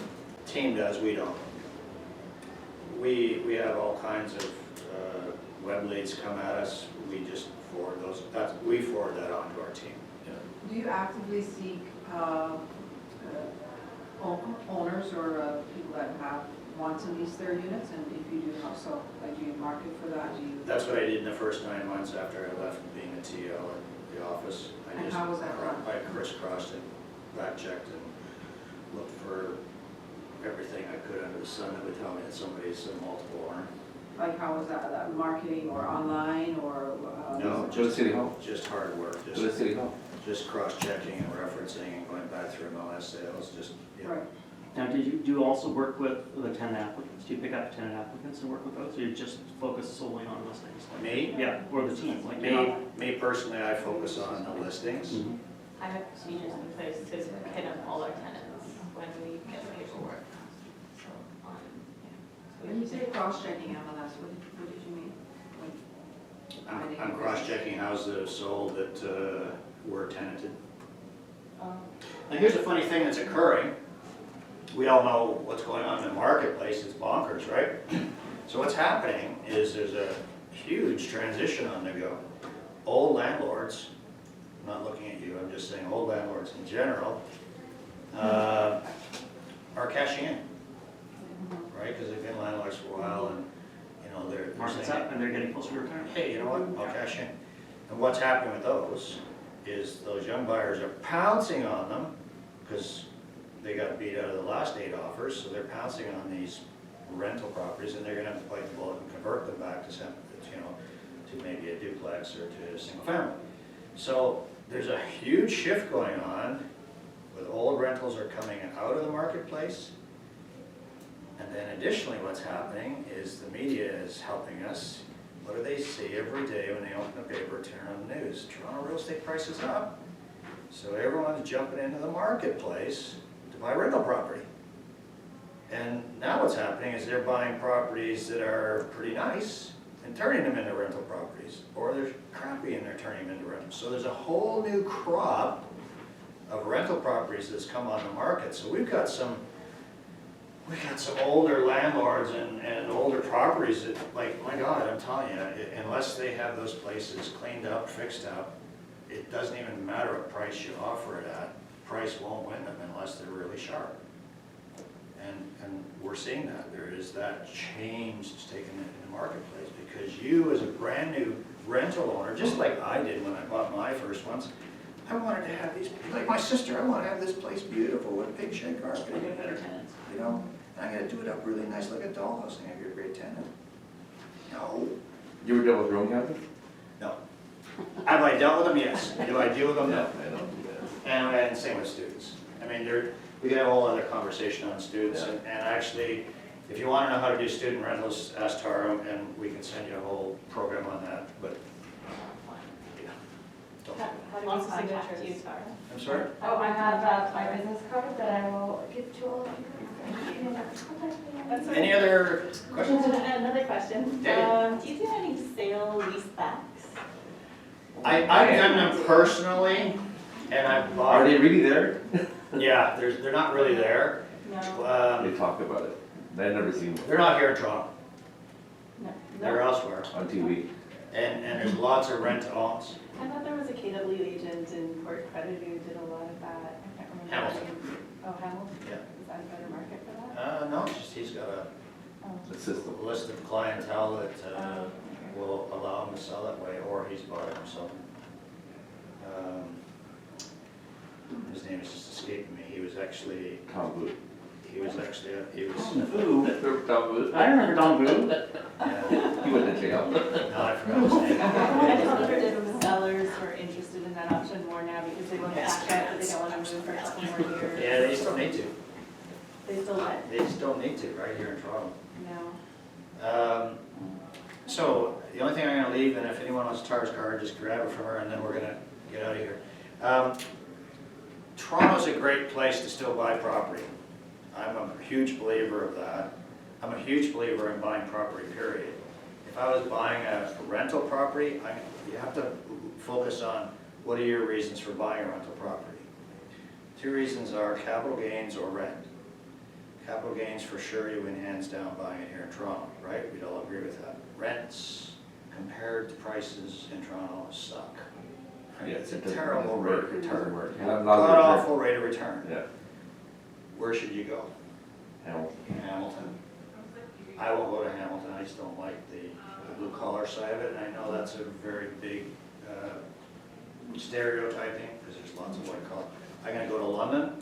Team does, we don't. We have all kinds of web leads come at us. We just forward those. We forward that on to our team. Do you actively seek owners or people that want to lease their units? And if you do, how so? Like, do you market for that? Do you? That's what I did in the first 9 months after I left being a TL at the office. And how was that done? I crisscrossed and back-checked and looked for everything I could under the sun that would tell me that somebody's a multiple owner. Like, how was that marketing or online or? No, Go to City Hall. just hard work. Go to City Hall. Just cross-checking and referencing and going back through MLS sales, just, you know. Right. Now, do you also work with the tenant applicants? Do you pick up tenant applicants and work with those, or you just focus solely on listings? Me? Yeah, or the team, like you're not. Me personally, I focus on the listings. Mhm. I have procedures in place to hit up all our tenants when we get the paperwork. So, yeah. When you say cross-checking MLS, what did you mean? Like, I'm cross-checking houses that have sold that were tenanted. Um, Now, here's a funny thing that's occurring. we all know what's going on in the marketplace, it's bonkers, right? So what's happening is there's a huge transition on the go. Old landlords, I'm not looking at you, I'm just saying old landlords in general, are cashing in, right? Because they've been landlords for a while and, you know, they're Market's saying, up and they're getting closer to retirement. hey, you know what, I'll cash in. And what's happening with those is those young buyers are pouncing on them because they got beat out of the last 8 offers, so they're pouncing on these rental properties and they're gonna have to bite the bullet and convert them back to some, you know, to maybe a duplex or to a single family. So there's a huge shift going on with old rentals are coming out of the marketplace. And then additionally what's happening is the media is helping us. What do they see every day when they open the paper, turn on the news? Toronto real estate prices up. So everyone's jumping into the marketplace to buy rental property. And now what's happening is they're buying properties that are pretty nice and turning them into rental properties. Or they're crappy and they're turning them into rentals. So there's a whole new crop of rental properties that's come on the market. So we've got some older landlords and older properties that, like, my God, I'm telling you, unless they have those places cleaned up, fixed up, it doesn't even matter what price you offer it at. Price won't win them unless they're really sharp. And we're seeing that. There is that change that's taken in the marketplace because you as a brand new rental owner, just like I did when I bought my first ones, I wanted to have these, like my sister, I want to have this place beautiful with pig shed carpet. Better tenants. You know, and I gotta do it up really nice like a dollhouse and have your great tenant. No. You were dealing with your own cabin? No. Have I dealt with them? Yes. Do I deal with them? No. I know. And same with students. I mean, we could have a whole other conversation on students, Yeah. and actually, if you wanna know how to do student rentals, ask Tara, and we can send you a whole program on that, but, yeah. Don't- How do Lots we of contact you, signatures. Tara? I'm sorry? Oh, I have my business card that I will give to all of you. That's Any other questions? Another question. Yeah. Do you do any sale lease backs? I've done them personally, and I've bought. Are they really there? Yeah, they're not really there. No. They talk about it. I've never seen them They're not here in Toronto, No. they're elsewhere. on TV. And there's lots of rent-to-owns. I thought there was a KW agent in Port Credit who did a lot of that. I can't remember. Hamilton. the name. Oh, Hamilton? Yeah. Is that a better market for that? No, it's just he's got Oh. The system. a list of clientele that Okay. will allow him to sell that way, or he's bought it himself. His name is just escaping me. He was actually, Tom Booth. he was, Boo. Tom Booth. I remember Don Boo. yeah, He went to jail. no, I forgot his name. I just wondered if sellers were interested in that option more now because they want to back out, but they don't want to move for a couple more years. Yeah, they just don't need to. They still what? They just don't need to, right here in Toronto. No. So, the only thing I'm gonna leave, and if anyone wants Tara's card, just grab it from her, and then we're gonna get out of here. Toronto's a great place to still buy property. I'm a huge believer of that. I'm a huge believer in buying property, period. If I was buying a rental property, you have to focus on what are your reasons for buying a rental property. 2 reasons are capital gains or rent. Capital gains, for sure, you win hands down buying it here in Toronto, right? We'd all agree with that. Rents, compared to prices in Toronto, suck. Right? Yeah, It's a it doesn't- terrible rate of it doesn't return. work. Not a good God return. awful rate of return. Yeah. Where should you go? Hamilton. Hamilton. I won't go to Hamilton, I just don't like the blue collar side of it, and I know that's a very big stereotyping, because there's lots of white collar. I'm gonna go to London,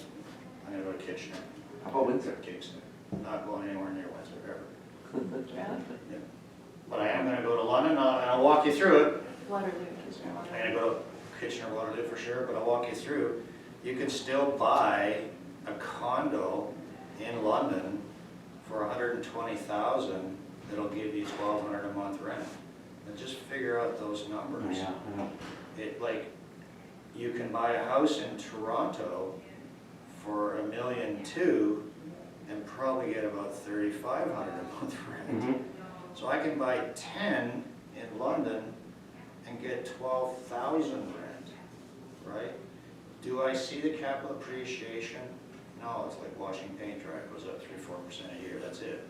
I'm gonna go to Kitchener. How about Windsor? Kingston. Not going anywhere near Windsor ever. Yeah. But I am gonna go to London, and I'll walk you through it. Waterloo, Kitchener, I'm Waterloo. gonna go to Kitchener, Waterloo for sure, but I'll walk you through. You can still buy a condo in London for $120,000 that'll give you $1,200 a month rent. And just figure out those numbers. Yeah, I know. You can buy a house in Toronto for $1.2 million and probably get about $3,500 a month rent. Mhm. So I can buy 10 in London and get 12,000 rent, right? Do I see the capital appreciation? No, it's like washing paint dry, it goes up 3-4% a year, that's it.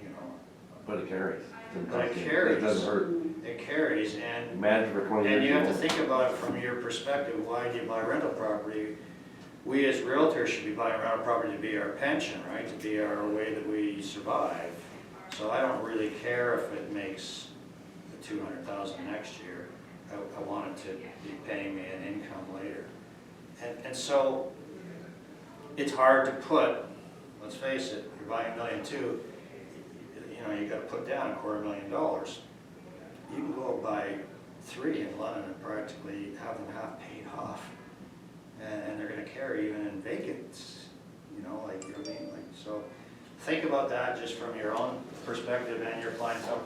You know, But it carries. But it carries. It doesn't hurt. it carries, and Imagine for 20 years. And you have to ago. think about it from your perspective, why do you buy rental property? We as realtors should be buying rental property to be our pension, right, to be our way that we survive. So I don't really care if it makes the 200,000 next year. I want it to be paying me an income later. And so, it's hard to put, let's face it, you're buying $1.2 million, you know, you gotta put down $250,000. You can go buy 3 in London and practically have them half paid off. And they're gonna carry even in vacants, you know, like, you know what I mean? Like, so, think about that just from your own perspective and your clientele